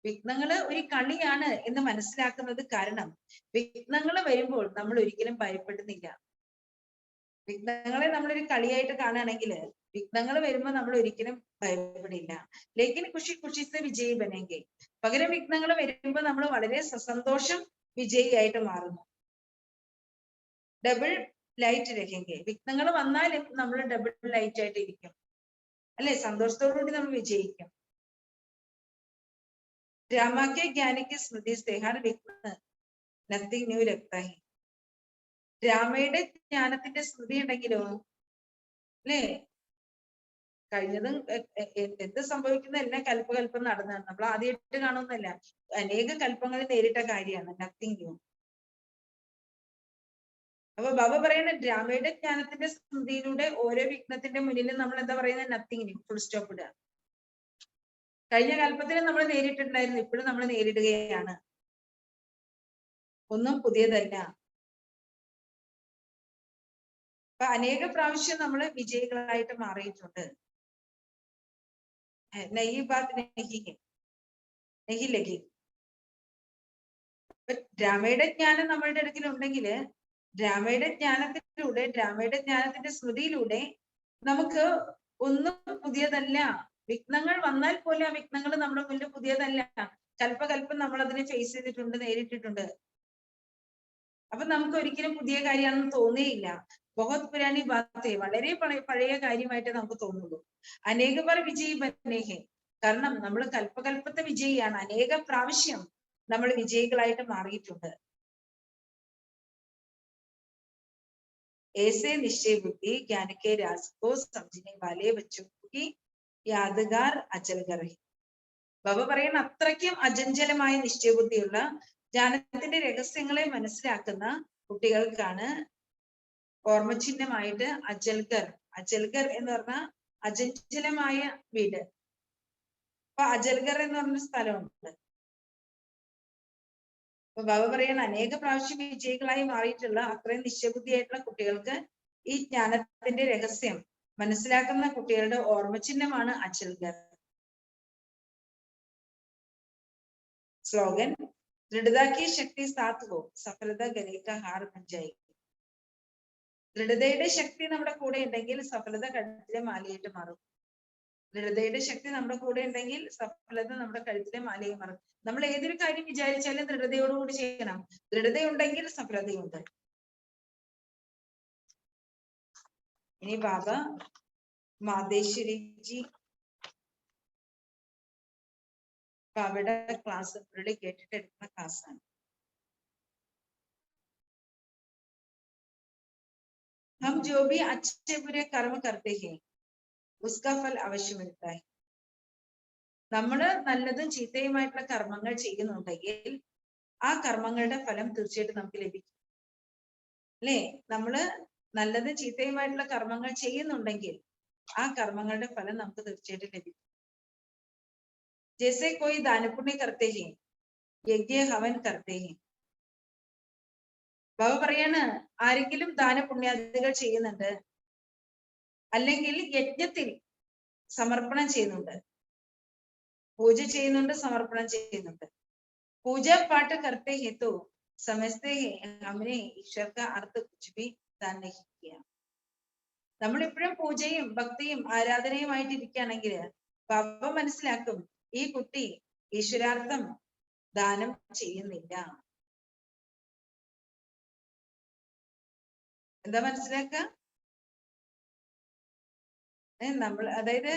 വിഘ്നങ്ങള് ഒരു കളിയാണ് എന്ന് മനസ്സിലാക്കുന്നത് കാരണം വിഘ്നങ്ങൾ വരുമ്പോൾ നമ്മൾ ഒരിക്കലും ഭയപ്പെടുന്നില്ല. വിഘ്നങ്ങളെ നമ്മളൊരു കളിയായിട്ട് കാണുകയാണെങ്കിൽ വിഘ്നങ്ങൾ വരുമ്പോൾ നമ്മൾ ഒരിക്കലും ഭയപ്പെടില്ല. ലേക്കിൻ ഖുഷി സെ വിജയി ബനെങ്കെ. പകരം വിഘ്നങ്ങൾ വരുമ്പോൾ നമ്മൾ വളരെ സസന്തോഷം വിജയിയായിട്ട് മാറുന്നു. Double light രഹെങ്കെ. വിഘ്നങ്ങൾ വന്നാലും നമ്മൾ ഡബിൾ ലൈറ്റ് ആയിട്ട് ഇരിക്കും, അല്ലെ, സന്തോഷത്തോടുകൂടി നമ്മൾ വിജയിക്കും. रामा के ज्ञान की स्मृति से हर विघ्न नथिंग न्यू लगता है. രാമയുടെ ജ്ഞാനത്തിന്റെ സ്മൃതി ഉണ്ടെങ്കിലോ, അല്ലേ, കഴിഞ്ഞതും എന്ത് സംഭവിക്കുന്ന എല്ലാം കൽപ്പകൽപ്പം നടന്നതാണ്. നമ്മൾ ആദ്യമായിട്ട് കാണുന്നല്ല, അനേക കൽപ്പങ്ങൾ നേരിട്ട കാര്യമാണ്. Nothing new. അപ്പൊ ബാബ പറയുന്നത് രാമയുടെ ജ്ഞാനത്തിന്റെ സ്മൃതിയിലൂടെ ഓരോ വിഘ്നത്തിന്റെ മുന്നിലും നമ്മൾ എന്താ പറയുന്നത്, നത്തിങ് ന്യൂ, ഫുൾ സ്റ്റോപ്പ് ഇടുക. കഴിഞ്ഞ കൽപ്പത്തിൽ നമ്മൾ നേരിട്ടുണ്ടായിരുന്നു, ഇപ്പോഴും നമ്മൾ നേരിടുകയാണ്, ഒന്നും പുതിയതല്ല. അപ്പൊ അനേക പ്രാവശ്യം നമ്മൾ വിജയികളായിട്ട് മാറിയിട്ടുണ്ട്. നഹി ബാത് നഹി ലഗി. രാമയുടെ ജ്ഞാനം നമ്മളുടെ അടുക്കൽ ഉണ്ടെങ്കിൽ രാമയുടെ ജ്ഞാനത്തിലൂടെ, രാമയുടെ ജ്ഞാനത്തിന്റെ സ്മൃതിയിലൂടെ നമുക്ക് ഒന്നും പുതിയതല്ല. വിഘ്നങ്ങൾ വന്നാൽ പോലും ആ വിഘ്നങ്ങൾ നമ്മുടെ മുന്നിൽ പുതിയതല്ല. കൽപ്പകൽപ്പം നമ്മൾ അതിനെ ഫേസ് ചെയ്തിട്ടുണ്ട്, നേരിട്ടിട്ടുണ്ട്. അപ്പൊ നമുക്ക് ഒരിക്കലും പുതിയ കാര്യമാണെന്ന് തോന്നിയില്ല. ബഹുത് പുരാണി ബാത്തേ, വളരെ പഴയ കാര്യമായിട്ട് നമുക്ക് തോന്നുള്ളൂ. അനേക ബാർ വിജയി ബനേഹെ. കാരണം നമ്മൾ കൽപ്പകൽപ്പത്തെ വിജയിയാണ്, അനേക പ്രാവശ്യം നമ്മൾ വിജയികളായിട്ട് മാറിയിട്ടുണ്ട്. ऐसे निश्चय बुद्धि ज्ञान के राज को समझने वाले बच्चों की യാദഗാർ അചൽഗർ. ബാബ പറയുന്ന അത്രയ്ക്കും അചഞ്ചലമായ നിശ്ചയബുദ്ധിയുള്ള ജ്ഞാനത്തിന്റെ രഹസ്യങ്ങളെ മനസ്സിലാക്കുന്ന കുട്ടികൾക്കാണ് ഓർമ്മചിഹ്നമായിട്ട് അചൽഗർ. അചൽഗർ എന്ന് പറഞ്ഞാൽ അചഞ്ചലമായ വീട്. അപ്പൊ അചൽഗർ എന്ന് പറഞ്ഞ സ്ഥലമുണ്ട്. അപ്പൊ ബാബ പറയുന്ന അനേക പ്രാവശ്യം വിജയികളായി മാറിയിട്ടുള്ള അത്രയും നിശ്ചയബുദ്ധിയായിട്ടുള്ള കുട്ടികൾക്ക് ഈ ജ്ഞാനത്തിന്റെ രഹസ്യം മനസ്സിലാക്കുന്ന കുട്ടികളുടെ ഓർമ്മചിഹ്നമാണ് അചൽഗർ. സ്ലോഗൻ ദൃഢത की शक्ति साथ हो सफलता गले का हार बन जाएगी. ദൃഢതയുടെ ശക്തി നമ്മുടെ കൂടെ ഉണ്ടെങ്കിൽ സഫലത കഴുത്തിലെ മാലയായിട്ട് മാറും. ദൃഢതയുടെ ശക്തി നമ്മുടെ കൂടെ ഉണ്ടെങ്കിൽ സഫലത നമ്മുടെ കഴുത്തിലെ മാലയായി മാറും. നമ്മൾ ഏതൊരു കാര്യം വിചാരിച്ചാലും ദൃഢതയോടുകൂടി ചെയ്യണം. ദൃഢതയുണ്ടെങ്കിൽ സഫലതയുണ്ട്. ഇനി ബാബ മാതേശ്വരിജി ബാബയുടെ ക്ലാസ് പുള്ളി കേട്ടിട്ട് എടുക്കുന്ന ക്ലാസ്സാണ്. हम जो भी अच्छे बुरे कर्म करते हैं उसका फल अवश्य मिलता है. നമ്മള് നല്ലതും ചീത്തയുമായിട്ടുള്ള കർമ്മങ്ങൾ ചെയ്യുന്നുണ്ടെങ്കിൽ ആ കർമ്മങ്ങളുടെ ഫലം തീർച്ചയായിട്ടും നമുക്ക് ലഭിക്കും. അല്ലേ, നമ്മള് നല്ലതും ചീത്തയുമായിട്ടുള്ള കർമ്മങ്ങൾ ചെയ്യുന്നുണ്ടെങ്കിൽ ആ കർമ്മങ്ങളുടെ ഫലം നമുക്ക് തീർച്ചയായിട്ടും ലഭിക്കും. जैसे कोई दान पुण्य करते हैं यज्ञ हवन करते हैं. ബാബ പറയാണ്, ആരെങ്കിലും ദാനപുണ്യാദികൾ ചെയ്യുന്നുണ്ട്, അല്ലെങ്കിൽ യജ്ഞത്തിൽ സമർപ്പണം ചെയ്യുന്നുണ്ട്, പൂജ ചെയ്യുന്നുണ്ട്, സമർപ്പണം ചെയ്യുന്നുണ്ട്. പൂജ പാട്ട് करते हैं तो समझते हैं हमने ईश्वर का अर्थ कुछ भी दान नहीं किया. നമ്മൾ ഇപ്പോഴും പൂജയും ഭക്തിയും ആരാധനയുമായിട്ട് ഇരിക്കുകയാണെങ്കിൽ ബാബ മനസ്സിലാക്കും ഈ കുട്ടി ഈശ്വരാർത്ഥം ദാനം ചെയ്യുന്നില്ല. എന്താ മനസ്സിലാക്ക? നമ്മൾ അതായത്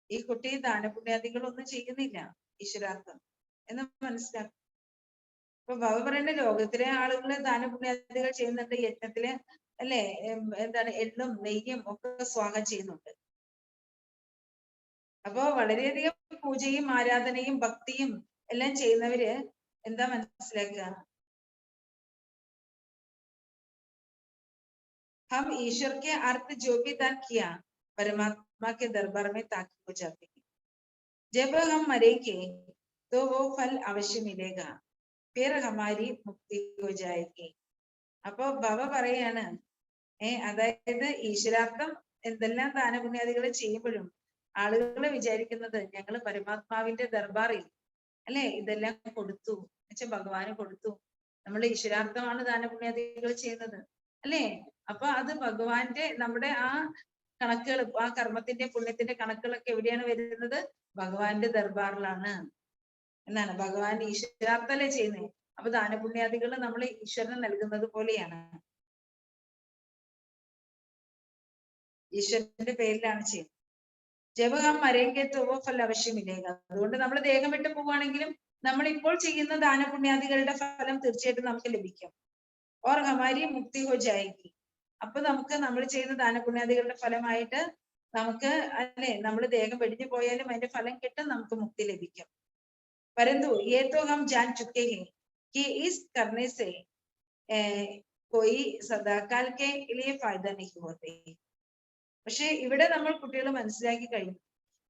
ഈ കുട്ടി ദാനപുണ്യാദികളൊന്നും ചെയ്യുന്നില്ല ഈശ്വരാർത്ഥം എന്ന് മനസ്സിലാക്കും. ഇപ്പൊ ഭവ പറയുന്ന ലോകത്തിലെ ആളുകള് ദാനപുണ്യാദികൾ ചെയ്യുന്നുണ്ട്, യജ്ഞത്തില് അല്ലെ എന്താണ് എള്ളും നെയ്യും ഒക്കെ സ്വാഹം ചെയ്യുന്നുണ്ട്. അപ്പോ വളരെയധികം പൂജയും ആരാധനയും ഭക്തിയും എല്ലാം ചെയ്യുന്നവര് എന്താ മനസ്സിലാക്കുക? हम ईश्वर के अर्थ जो भी दान किया परमात्मा के दरबार में ताकि हो जाते हैं. जब हम मरेंगे तो वो फल अवश्य मिलेगा, फिर हमारी मुक्ति हो जाएगी. അപ്പൊ ഭവ പറയാണ് അതായത് ഈശ്വരാർത്ഥം എന്തെല്ലാം ദാനപുണ്യാദികൾ ചെയ്യുമ്പോഴും ആളുകൾ വിചാരിക്കുന്നത് ഞങ്ങൾ പരമാത്മാവിന്റെ ദർബാറിൽ അല്ലെ ഇതെല്ലാം കൊടുത്തു എന്നുവെച്ചാൽ ഭഗവാന് കൊടുത്തു, നമ്മൾ ഈശ്വരാർത്ഥമാണ് ദാനപുണ്യാദികൾ ചെയ്യുന്നത് അല്ലെ. അപ്പൊ അത് ഭഗവാന്റെ നമ്മുടെ ആ കണക്കുകൾ, ആ കർമ്മത്തിന്റെ പുണ്യത്തിന്റെ കണക്കുകളൊക്കെ എവിടെയാണ് വരുന്നത്? ഭഗവാന്റെ ദർബാറിലാണ് എന്നാണ്. ഭഗവാൻ ഈശ്വരാർത്ഥല്ലേ ചെയ്യുന്നത്. അപ്പൊ ദാനപുണ്യാദികൾ നമ്മൾ ഈശ്വരന് നൽകുന്നത് പോലെയാണ്, ഈശ്വരന്റെ പേരിലാണ് ചെയ്യുന്നത്. ജപം മരേങ്കേത്തോവോ ഫല ആവശ്യമില്ലേക. അതുകൊണ്ട് നമ്മൾ ദേഹം വിട്ടു പോവുകയാണെങ്കിലും നമ്മൾ ഇപ്പോൾ ചെയ്യുന്ന ദാനപുണ്യാദികളുടെ ഫലം തീർച്ചയായിട്ടും നമുക്ക് ലഭിക്കും. ഓർ ഹമാരി മുക്തി ഹോ ജായേഗി. അപ്പൊ നമുക്ക് നമ്മൾ ചെയ്യുന്ന ദാനപുണ്യാദികളുടെ ഫലമായിട്ട് നമുക്ക് അല്ലെ നമ്മൾ ദേഹം വെടിഞ്ഞു പോയാലും അതിന്റെ ഫലം കിട്ടും, നമുക്ക് മുക്തി ലഭിക്കും. परंतु ये तो हम जान चुके हैं कि इस करने से कोई सदाकाल के लिए फायदा नहीं होते. പക്ഷെ ഇവിടെ നമ്മൾ കുട്ടികൾ മനസ്സിലാക്കി കഴിഞ്ഞു,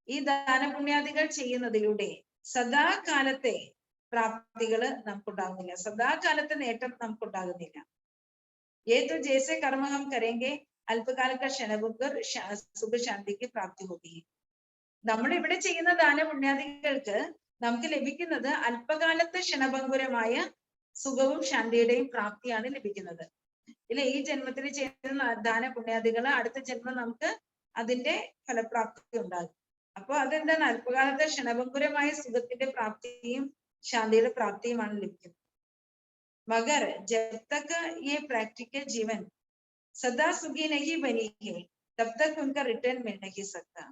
ഈ ദാനപുണ്യാദികൾ ചെയ്യുന്നതിലൂടെ സദാകാലത്തെ പ്രാപ്തികൾ നമുക്കുണ്ടാകുന്നില്ല, സദാകാലത്തെ നേട്ടം നമുക്കുണ്ടാകുന്നില്ല. ये तो जैसे कर्म हम करेंगे अल्पकाल का क्षणभंगुर सुख शांति की प्राप्ति होती है. നമ്മൾ ഇവിടെ ചെയ്യുന്ന ദാനപുണ്യാദികൾക്ക് നമുക്ക് ലഭിക്കുന്നത് അല്പകാലത്തെ ക്ഷണഭംഗുരമായ സുഖവും ശാന്തിയുടെയും പ്രാപ്തിയാണ് ലഭിക്കുന്നത്. ഇല്ല, ഈ ജന്മത്തിൽ ചെയ്യുന്ന ദാനപുണ്യാദികൾ അടുത്ത ജന്മം നമുക്ക് അതിന്റെ ഫലപ്രാപ്തി ഉണ്ടാകും. അപ്പൊ അതെന്താണ്? അല്പകാലത്തെ ക്ഷണഭംഗുരമായ സുഖത്തിന്റെ പ്രാപ്തിയും ശാന്തിയുടെ പ്രാപ്തിയുമാണ് ലഭിക്കുന്നത്. मगर जब तक ये प्रैक्टिकल जीवन सदा सुखी नहीं बनी है तब तक उनका रिटर्न मिल नहीं सकता.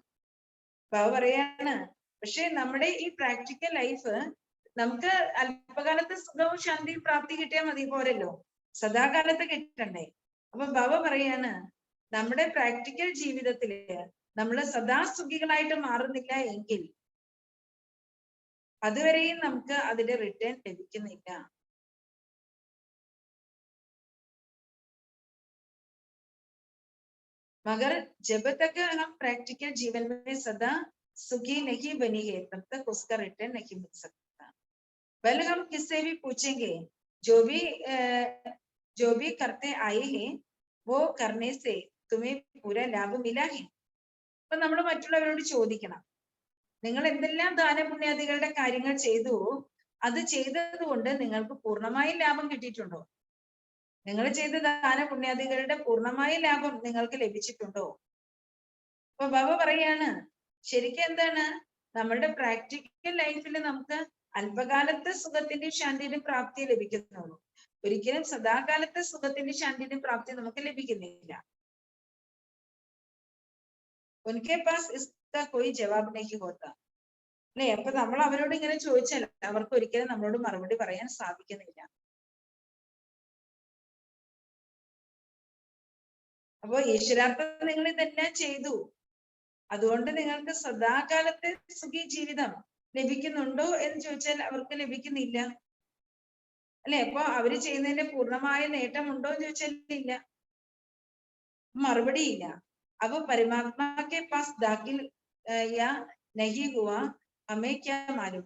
പറയാണ്, പക്ഷെ നമ്മുടെ ഈ പ്രാക്ടിക്കൽ ലൈഫ് നമുക്ക് അല്പകാലത്തെ സുഖവും ശാന്തിയും പ്രാപ്തി കിട്ടിയാൽ മതി പോരല്ലോ, സദാകാലത്ത് കിട്ടണ്ടേ. അപ്പൊ ഭവ പറയാണ്, നമ്മുടെ പ്രാക്ടിക്കൽ ജീവിതത്തില് നമ്മൾ സദാ സുഖികളായിട്ട് മാറുന്നില്ല എങ്കിൽ അതുവരെയും നമുക്ക് അതിന്റെ റിട്ടേൺ ലഭിക്കുന്നില്ല. मगर जब तक हम प्रैक्टिकल जीवन में सदा सुखी नहीं बनी है तब तक उसका रिटर्न नहीं मिल सकता. बल हम किससे भी पूछेंगे, जो भी करते आए हैं वो करने से तुम्हें पूरा लाभ मिला है. അപ്പൊ നമ്മൾ മറ്റുള്ളവരോട് ചോദിക്കണം, നിങ്ങൾ എന്തെല്ലാം ദാനപുണ്യാദികളുടെ കാര്യങ്ങൾ ചെയ്തു, അത് ചെയ്തത് കൊണ്ട് നിങ്ങൾക്ക് പൂർണ്ണമായും ലാഭം കിട്ടിയിട്ടുണ്ടോ? നിങ്ങൾ ചെയ്ത ദാനപുണ്യാദികളുടെ പൂർണ്ണമായ ലാഭം നിങ്ങൾക്ക് ലഭിച്ചിട്ടുണ്ടോ? അപ്പൊ ബാബ പറയാണ്, ശരിക്കും എന്താണ് നമ്മളുടെ പ്രാക്ടിക്കൽ ലൈഫിൽ നമുക്ക് അല്പകാലത്തെ സുഖത്തിന്റെയും ശാന്തിയുടെയും പ്രാപ്തി ലഭിക്കുന്നുള്ളൂ, ഒരിക്കലും സദാകാലത്തെ സുഖത്തിന്റെയും ശാന്തിയുടെയും പ്രാപ്തി നമുക്ക് ലഭിക്കുന്നില്ല. ഉൻകെ പാസ് ഇസ്കാ കോയി ജവാബ് നഹീ ഹോത്താ അല്ലെ. അപ്പൊ നമ്മൾ അവരോട് ഇങ്ങനെ ചോദിച്ചാൽ അവർക്ക് ഒരിക്കലും നമ്മളോട് മറുപടി പറയാൻ സാധിക്കുന്നില്ല. അപ്പോ ഈശ്വരാർത്ഥം നിങ്ങൾ ഇതെല്ലാം ചെയ്തു, അതുകൊണ്ട് നിങ്ങൾക്ക് സദാകാലത്തെ സുഖി ജീവിതം ലഭിക്കുന്നുണ്ടോ എന്ന് ചോദിച്ചാൽ അവർക്ക് ലഭിക്കുന്നില്ല അല്ലെ. അപ്പൊ അവര് ചെയ്യുന്നതിന്റെ പൂർണ്ണമായ നേട്ടം ഉണ്ടോ എന്ന് ചോദിച്ചാൽ ഇല്ല, മറുപടി ഇല്ല. അപ്പൊ പരമാത്മാ കെ പാസ് ദാഖിൽ യാ നഹി ഹുവാ ഹമേ ക്യാ മാലൂം.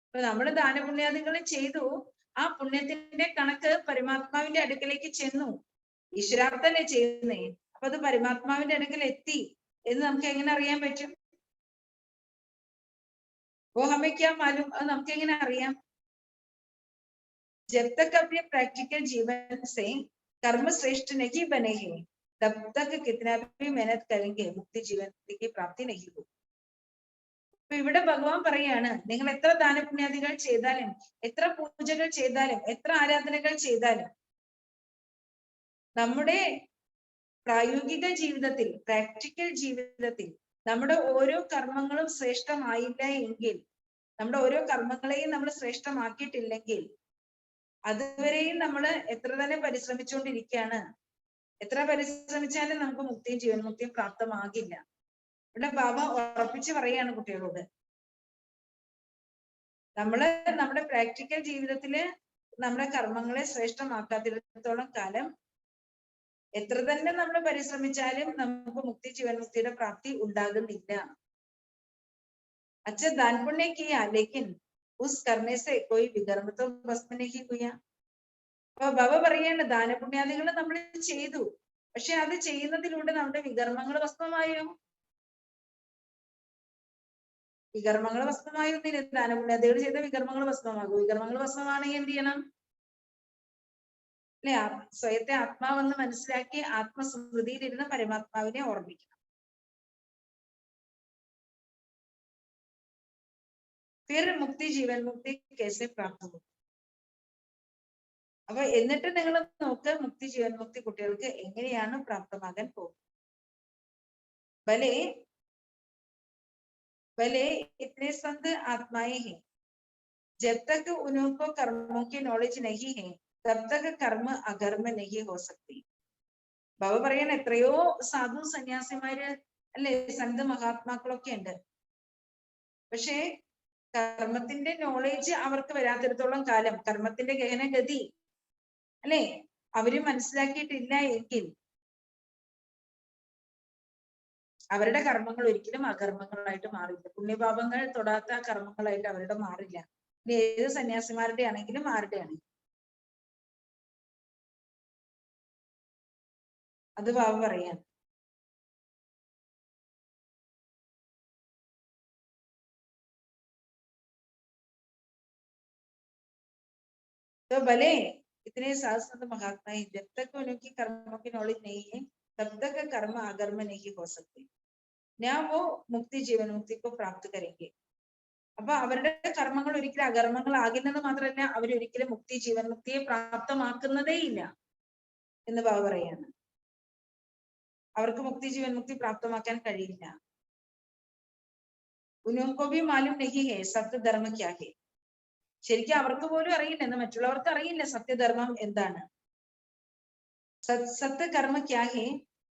അപ്പൊ നമ്മള് ദാനപുണ്യാദികൾ ചെയ്തു, ആ പുണ്യത്തിന്റെ കണക്ക് പരമാത്മാവിന്റെ അടുക്കലേക്ക് ചെന്നു, ഈശ്വരാർത്ഥനെ ചെയ്യുന്നേ. അപ്പൊ അത് പരമാത്മാവിന്റെ അടുക്കൽ എത്തി എന്ന് നമുക്ക് എങ്ങനെ അറിയാൻ പറ്റും? ഓ ഹമയ്ക്കാ മാലും, അത് നമുക്ക് എങ്ങനെ അറിയാം? जब तक अपने प्रैक्टिकल जीवन से कर्म श्रेष्ठ नहीं बने हैं तब तक कितना भी मेहनत करेंगे मुक्ति जीवन की प्राप्ति नहीं होगी. അപ്പൊ ഇവിടെ ഭഗവാൻ പറയാണ്, നിങ്ങൾ എത്ര ദാനപുണ്യാദികൾ ചെയ്താലും, എത്ര പൂജകൾ ചെയ്താലും, എത്ര ആരാധനകൾ ചെയ്താലും, നമ്മുടെ പ്രായോഗിക ജീവിതത്തിൽ, പ്രാക്ടിക്കൽ ജീവിതത്തിൽ നമ്മുടെ ഓരോ കർമ്മങ്ങളും ശ്രേഷ്ഠമായില്ല എങ്കിൽ, നമ്മുടെ ഓരോ കർമ്മങ്ങളെയും നമ്മൾ ശ്രേഷ്ഠമാക്കിയിട്ടില്ലെങ്കിൽ, അതുവരെയും നമ്മൾ എത്ര തന്നെ പരിശ്രമിച്ചുകൊണ്ടിരിക്കുകയാണ്. എത്ര പരിശ്രമിച്ചാലും നമുക്ക് മുക്തിയും ജീവൻമുക്തിയും പ്രാപ്തമാകില്ല. ഇവിടെ ബാബ ഉറപ്പിച്ച് പറയാണ് കുട്ടികളോട്, നമ്മുടെ പ്രാക്ടിക്കൽ ജീവിതത്തില് നമ്മുടെ കർമ്മങ്ങളെ ശ്രേഷ്ഠമാക്കാത്തിടത്തോളം കാലം എത്ര തന്നെ നമ്മൾ പരിശ്രമിച്ചാലും നമുക്ക് മുക്തി ജീവൻമുക്തിയുടെ പ്രാപ്തി ഉണ്ടാകുന്നില്ല. अच्छा दान पुण्य किया लेकिन उस करने से कोई विकर्म तो भस्म नहीं हुआ. അപ്പൊ ബാബ പറയാണ്, ദാനപുണ്യാദികൾ നമ്മൾ ചെയ്തു, പക്ഷെ അത് ചെയ്യുന്നതിലൂടെ നമ്മുടെ വികർമ്മങ്ങൾ ഭസ്മമായോ? വികർമ്മങ്ങൾ ഭസ്മമായൊന്നില്ല. ദാനപുണ്യാദികൾ ചെയ്ത വികർമ്മങ്ങൾ ഭസ്മമാകും. വികർമ്മങ്ങൾ ഭസ്മമാണെങ്കിൽ എന്ത് ചെയ്യണം? അല്ലെ, സ്വയത്തെ ആത്മാവെന്ന് മനസ്സിലാക്കി ആത്മസ്മൃതിയിലിരുന്ന് പരമാത്മാവിനെ ഓർമ്മിക്കണം. फिर मुक्ति जीवन मुक्ति कैसे प्राप्त हो? അപ്പൊ എന്നിട്ട് നിങ്ങൾ നോക്ക്, മുക്തി ജീവൻ മുക്തി കുട്ടികൾക്ക് എങ്ങനെയാണ് പ്രാപ്തമാകാൻ പോകുന്നത്. भले भले इतने संत आत्माएं हैं, जब तक उनको कर्मों की नॉलेज नहीं है तब तक कर्म अकर्म नहीं हो सकती. ബാബ പറയാൻ, എത്രയോ സാധു സന്യാസിമാര് അല്ലെ, സന്ത് മഹാത്മാക്കളൊക്കെ ഉണ്ട്, പക്ഷേ കർമ്മത്തിന്റെ നോളേജ് അവർക്ക് വരാത്തിടത്തോളം കാലം, കർമ്മത്തിന്റെ ഗഹനഗതി അല്ലെ അവര് മനസ്സിലാക്കിയിട്ടില്ല എങ്കിൽ അവരുടെ കർമ്മങ്ങൾ ഒരിക്കലും അകർമ്മങ്ങളായിട്ട് മാറില്ല. പുണ്യപാപങ്ങൾ തൊടാത്ത കർമ്മങ്ങളായിട്ട് അവരുടെ മാറില്ല. ഇനി ഏത് സന്യാസിമാരുടെ ആണെങ്കിലും ആരുടെ ആണെങ്കിലും. അത് ബാബ പറയാൻ. तो भले इतने साधु संत महात्मा हैं, जब तक उनकी कर्मों की नॉलेज नहीं है तब तक कर्म अकर्म नहीं हो सकते. ना वो मुक्ति जीवन मुक्ति को प्राप्त करेंगे. അപ്പൊ അവരുടെ കർമ്മങ്ങൾ ഒരിക്കലും അകർമ്മങ്ങളാകില്ലെന്ന് മാത്രമല്ല, അവരൊരിക്കലും മുക്തി ജീവൻ മുക്തിയെ പ്രാപ്തമാക്കുന്നതേ ഇല്ല എന്ന് ബാബ പറയാണ്. അവർക്ക് മുക്തി ജീവൻ മുക്തി പ്രാപ്തമാക്കാൻ കഴിയില്ല. ഉनको भी मालूम नहीं है सत्य धर्म क्या है. ശരിക്കും അവർക്ക് പോലും അറിയില്ല, എന്ന് മറ്റുള്ളവർക്ക് അറിയില്ല സത്യധർമ്മം എന്താണ്. സത്യ കർമ്മ ക്യാ ഹേ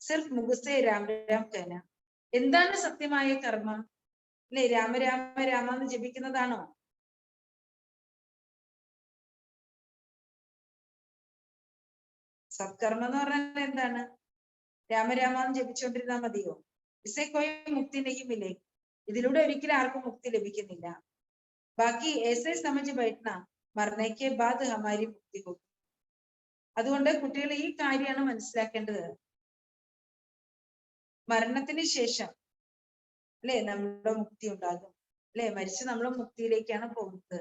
സിർഫ് മുഖസേ രാം രാം കഹന. എന്താണ് സത്യമായ കർമ്മം? അല്ലെ, രാമ രാമ രാമ എന്ന് ജപിക്കുന്നതാണോ? സത്കർമ്മ എന്ന് പറഞ്ഞാൽ എന്താണ്? രാമരാമ എന്ന് ജപിച്ചുകൊണ്ടിരുന്നാൽ മതിയോ? ഇസേ കോയി മുക്തി നെയ്യുമില്ലേ, ഇതിലൂടെ ഒരിക്കലും ആർക്കും മുക്തി ലഭിക്കുന്നില്ല. ബാക്കി ഏസേ സമജ് ബൈഠന മരണയ്ക്ക് ബാദ് ഹമാരി മുക്തി ഹോ. അതുകൊണ്ട് കുട്ടികൾ ഈ കാര്യമാണ് മനസ്സിലാക്കേണ്ടത്. മരണത്തിന് ശേഷം അല്ലെ നമ്മുടെ മുക്തി ഉണ്ടാകും. അല്ലെ, മരിച്ച് നമ്മൾ മുക്തിയിലേക്കാണ് പോകുന്നത്.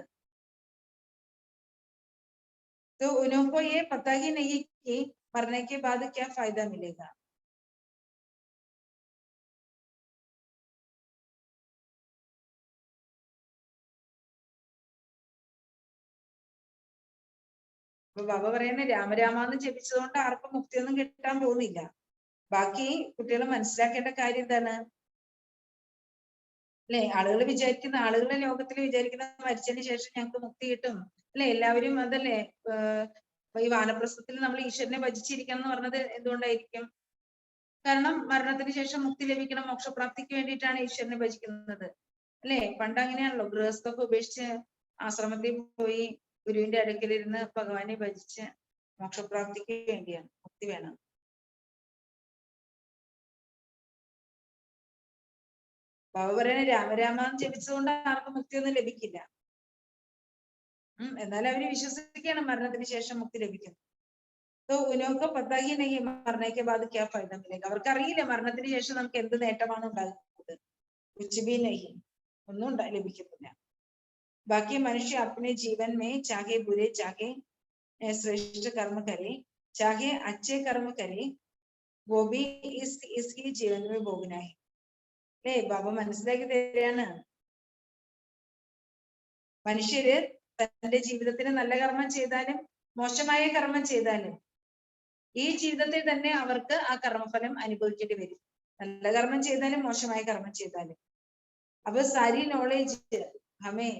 तो उनको ये पता ही नहीं कि मरने के बाद क्या फायदा मिलेगा. അപ്പൊ ബാബ പറയുന്ന, രാമരാമ എന്ന് ജപിച്ചതുകൊണ്ട് ആർക്കും മുക്തിയൊന്നും കിട്ടാൻ പോകുന്നില്ല. ബാക്കി കുട്ടികൾ മനസ്സിലാക്കേണ്ട കാര്യം എന്താണ്? അല്ലെ, ആളുകൾ വിചാരിക്കുന്ന, ആളുകളുടെ ലോകത്തിൽ വിചാരിക്കുന്ന മരിച്ചതിന് ശേഷം ഞങ്ങൾക്ക് മുക്തി കിട്ടും അല്ലെ. എല്ലാവരും അതല്ലേ, ഈ വാനപ്രസ്ഥത്തിൽ നമ്മൾ ഈശ്വരനെ ഭജിച്ചിരിക്കണം എന്ന് പറഞ്ഞത് എന്തുകൊണ്ടായിരിക്കും? കാരണം മരണത്തിന് ശേഷം മുക്തി ലഭിക്കണം, മോക്ഷപ്രാപ്തിക്ക് വേണ്ടിയിട്ടാണ് ഈശ്വരനെ ഭജിക്കുന്നത് അല്ലെ. പണ്ട് അങ്ങനെയാണല്ലോ, ഗൃഹസ്ഥൊക്കെ ഉപേക്ഷിച്ച് ആശ്രമത്തിൽ പോയി ഗുരുവിന്റെ അടുക്കലിരുന്ന് ഭഗവാനെ ഭജിച്ച് മോക്ഷപ്രാപ്തിക്ക് വേണ്ടിയാണ്, മുക്തി വേണം. ബാബ പറയുന്ന, രാമരാമ ജപിച്ചതുകൊണ്ട് ആർക്കും മുക്തിയൊന്നും ലഭിക്കില്ല. എന്നാൽ അവര് വിശ്വസിക്കുകയാണ് മരണത്തിന് ശേഷം മുക്തി ലഭിക്കുന്നു. ഉനോക്ക് പത്താഹി നെയ്യ് മരണയ്ക്ക് ബാദ് ക്യാ ഫൈദ മിലേഗ. അവർക്കറിയില്ല മരണത്തിന് ശേഷം നമുക്ക് എന്ത് നേട്ടമാണ് ഉണ്ടാകുന്നത്. കുച്ച്ബി നെയ്യ്, ഒന്നും ലഭിക്കുന്നില്ല. ബാക്കി മനുഷ്യ अपने जीवन में चाहे बुरे चाहे श्रेष्ठ कर्म करे, चाहे अच्छे कर्म करे, वो भी इसकी जीवन में भोगना है. ബാബ മനസ്സിലാക്കി തരികയാണ്, മനുഷ്യര് തന്റെ ജീവിതത്തിന് നല്ല കർമ്മം ചെയ്താലും മോശമായ കർമ്മം ചെയ്താലും ഈ ജീവിതത്തിൽ തന്നെ അവർക്ക് ആ കർമ്മഫലം അനുഭവിക്കേണ്ടി വരും. നല്ല കർമ്മം ചെയ്താലും മോശമായ കർമ്മം ചെയ്താലും. अब सारी नॉलेज हमें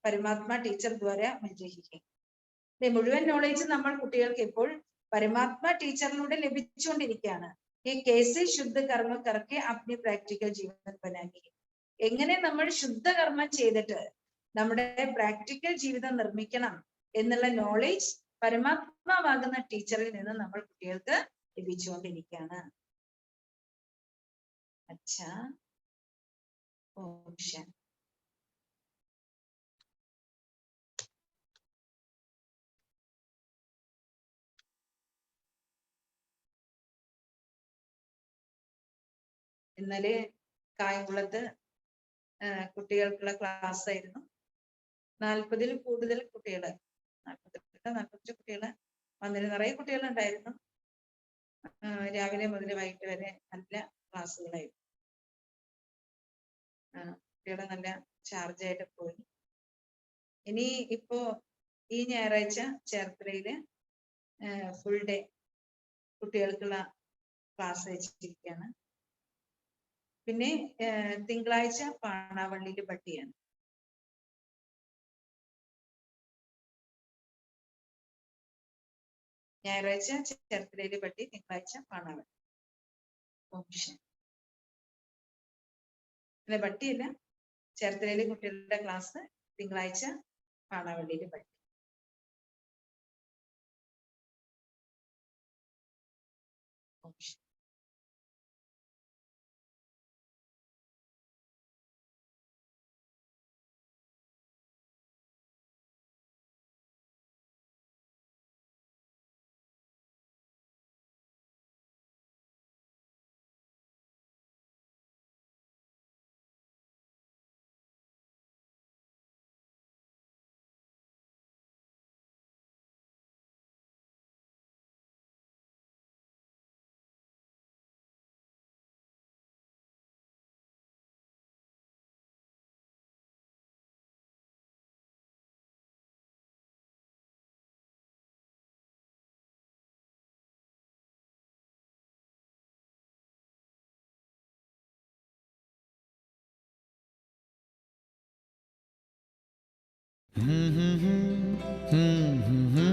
परमात्मा टीचर द्वारा मिल रही है. മുഴുവൻ നോളേജ് നമ്മൾ കുട്ടികൾക്ക് ഇപ്പോൾ പരമാത്മ ടീച്ചറിലൂടെ ലഭിച്ചുകൊണ്ടിരിക്കുകയാണ്. ഈ കേസ് ശുദ്ധ കർമ്മ കറക്കെ അപ്നി പ്രാക്ടിക്കൽ ജീവൻ ബനാനി. എങ്ങനെ നമ്മൾ ശുദ്ധ കർമ്മം ചെയ്തിട്ട് നമ്മുടെ പ്രാക്ടിക്കൽ ജീവിതം നിർമ്മിക്കണം എന്നുള്ള നോളേജ് പരമാത്മാവാകുന്ന ടീച്ചറിൽ നിന്ന് നമ്മൾ കുട്ടികൾക്ക് ലഭിച്ചുകൊണ്ടിരിക്കുകയാണ്. അച്ഛാ, ഓം ശാന്തി. ഇന്നലെ കായംകുളത്ത് കുട്ടികൾക്കുള്ള ക്ലാസ് ആയിരുന്നു. 40-ൽ കൂടുതൽ കുട്ടികള്, 45 കുട്ടികള് വന്നിരുന്നു. നിറയെ കുട്ടികളുണ്ടായിരുന്നു. രാവിലെ മുതൽ വൈകിട്ട് വരെ നല്ല ക്ലാസ്സുകളായിരുന്നു. കുട്ടികളെ നല്ല ചാർജായിട്ട് പോയി. ഇനി ഇപ്പോ ഈ ഞായറാഴ്ച ചേർത്തലയില് ഫുൾ ഡേ കുട്ടികൾക്കുള്ള ക്ലാസ് വെച്ചിരിക്കുകയാണ്. പിന്നെ തിങ്കളാഴ്ച പാണാവള്ളിയില് പട്ടിയാണ്. ഞായറാഴ്ച ചേർത്തലയില് പട്ടി, തിങ്കളാഴ്ച പാണാവള്ളി. ഓപ്ഷൻ അല്ല, പട്ടിയല്ല, ചേർത്തലയിലെ കുട്ടികളുടെ ക്ലാസ്, തിങ്കളാഴ്ച പാണാവള്ളിയില് പട്ടി. Option Hmm, hmm, hmm, hmm, hmm, hmm.